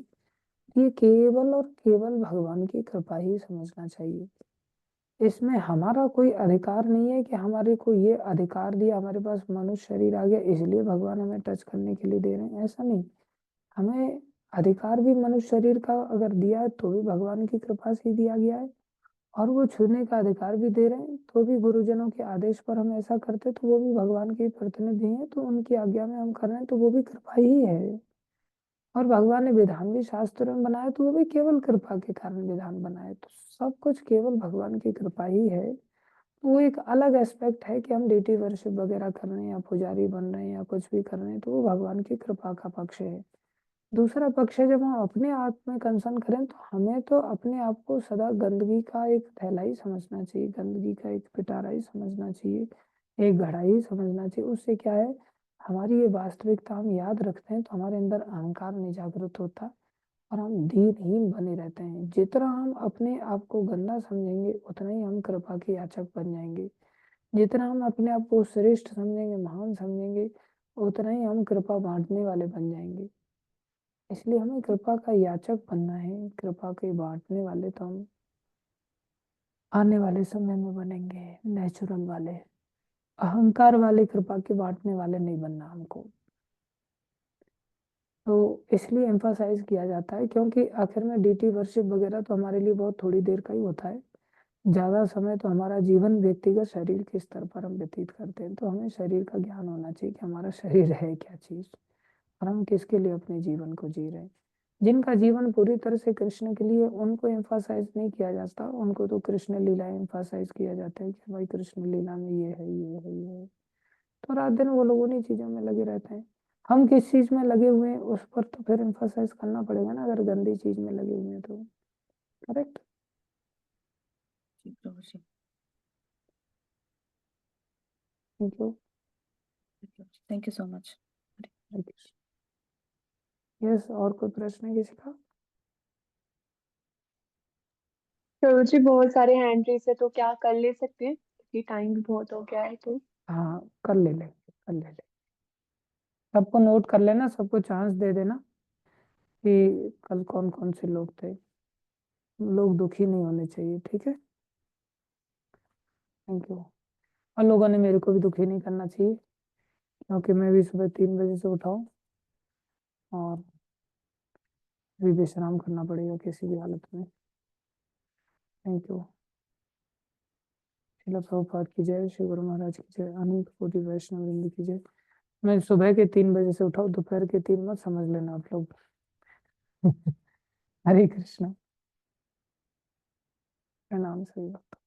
ये केवल और केवल भगवान की कृपा ही समझना चाहिए। इसमें हमारा कोई अधिकार नहीं है कि हमारे को ये अधिकार दिया, हमारे पास मनुष्य शरीर आ गया इसलिए भगवान हमें टच करने के लिए दे रहे हैं, ऐसा नहीं। हमें अधिकार भी मनुष्य शरीर का अगर दिया है तो भी भगवान की कृपा से ही दिया गया है, और वो छूने का अधिकार भी दे रहे हैं तो भी गुरुजनों के आदेश पर हम ऐसा करते तो वो भी भगवान के प्रतिनिधि हैं, तो उनकी आज्ञा में हम कर रहे हैं तो वो भी कृपा ही है। और भगवान ने विधान भी शास्त्र में बनाया तो वो भी केवल कृपा के कारण विधान बनाए, तो सब कुछ केवल भगवान की कृपा ही है। वो एक अलग एस्पेक्ट है कि हम डेटी वर्शिप वगैरह कर रहे हैं या पुजारी बन रहे हैं या कुछ भी कर रहे हैं, तो वो भगवान की कृपा का पक्ष है। दूसरा पक्ष है, जब हम अपने आप में कंसर्न करें तो हमें तो अपने आप को सदा गंदगी का एक थैला ही समझना चाहिए, गंदगी का एक पिटारा ही समझना चाहिए, एक घड़ा ही समझना चाहिए। उससे क्या है, हमारी ये वास्तविकता हम याद रखते हैं तो हमारे अंदर अहंकार नहीं जागृत होता और हम दीनहीन बने रहते हैं। जितना हम अपने आप को गंदा समझेंगे उतना ही हम कृपा के याचक बन जाएंगे। जितना हम अपने आप को श्रेष्ठ समझेंगे, महान समझेंगे, उतना ही हम कृपा बांटने वाले बन जाएंगे। इसलिए हमें कृपा का याचक बनना है, कृपा के बांटने वाले तो हम आने वाले समय में बनेंगे, नेचुरल वाले। अहंकार वाले कृपा के बांटने वाले नहीं बनना हमको। तो इसलिए एम्फासाइज किया जाता है, क्योंकि आखिर में डीटी वर्शिप वगैरह तो हमारे लिए बहुत थोड़ी देर का ही होता है। ज़्यादा समय तो हमारा जीवन व्यक्तिगत शरीर के स्तर पर हम व्यतीत करते हैं, तो हमें शरीर का ज्ञान होना चाहिए कि हमारा शरीर है क्या चीज़ और हम किसके लिए अपने जीवन को जी रहे हैं। जिनका जीवन पूरी तरह से कृष्ण के लिए, उनको एम्फासाइज नहीं किया जाता, उनको तो कृष्ण लीला एम्फासाइज किया जाता है कि भाई कृष्ण लीला में ये है, ये है, ये है। तो रात दिन वो लोग उन्हीं चीज़ों में लगे रहते हैं। हम किस चीज़ में लगे हुए हैं उस पर तो फिर एम्फासाइज करना पड़ेगा ना, अगर गंदी चीज़ में लगे हुए हैं तो। Correct. Ji Prabhuji, thank you. Thank you so much. Yes, और कोई प्रश्न है किसी का? प्रभुजी बहुत सारे हैंड रेस है, तो क्या कर ले सकते हैं क्योंकि टाइम भी बहुत हो गया है, तो हाँ, कर ले सबको नोट कर लेना, सबको चांस दे देना। कि कल कौन कौन से लोग थे। लोग दुखी नहीं होने चाहिए, ठीक है। Thank you. और लोगों ने मेरे को भी दुखी नहीं करना चाहिए, क्योंकि मैं भी सुबह 3 बजे से उठा हूँ और भी विश्राम करना पड़ेगा किसी भी हालत में। Thank you. शिला प्रभुपाद की जय, श्री गुरु महाराज की जय, अनंत कोटि वैष्णव वृंद की जय। मैं सुबह के 3 बजे से उठाऊँ, दोपहर के 3 मत समझ लेना आप लोग। हरे कृष्ण। प्रणाम सभी भक्तों।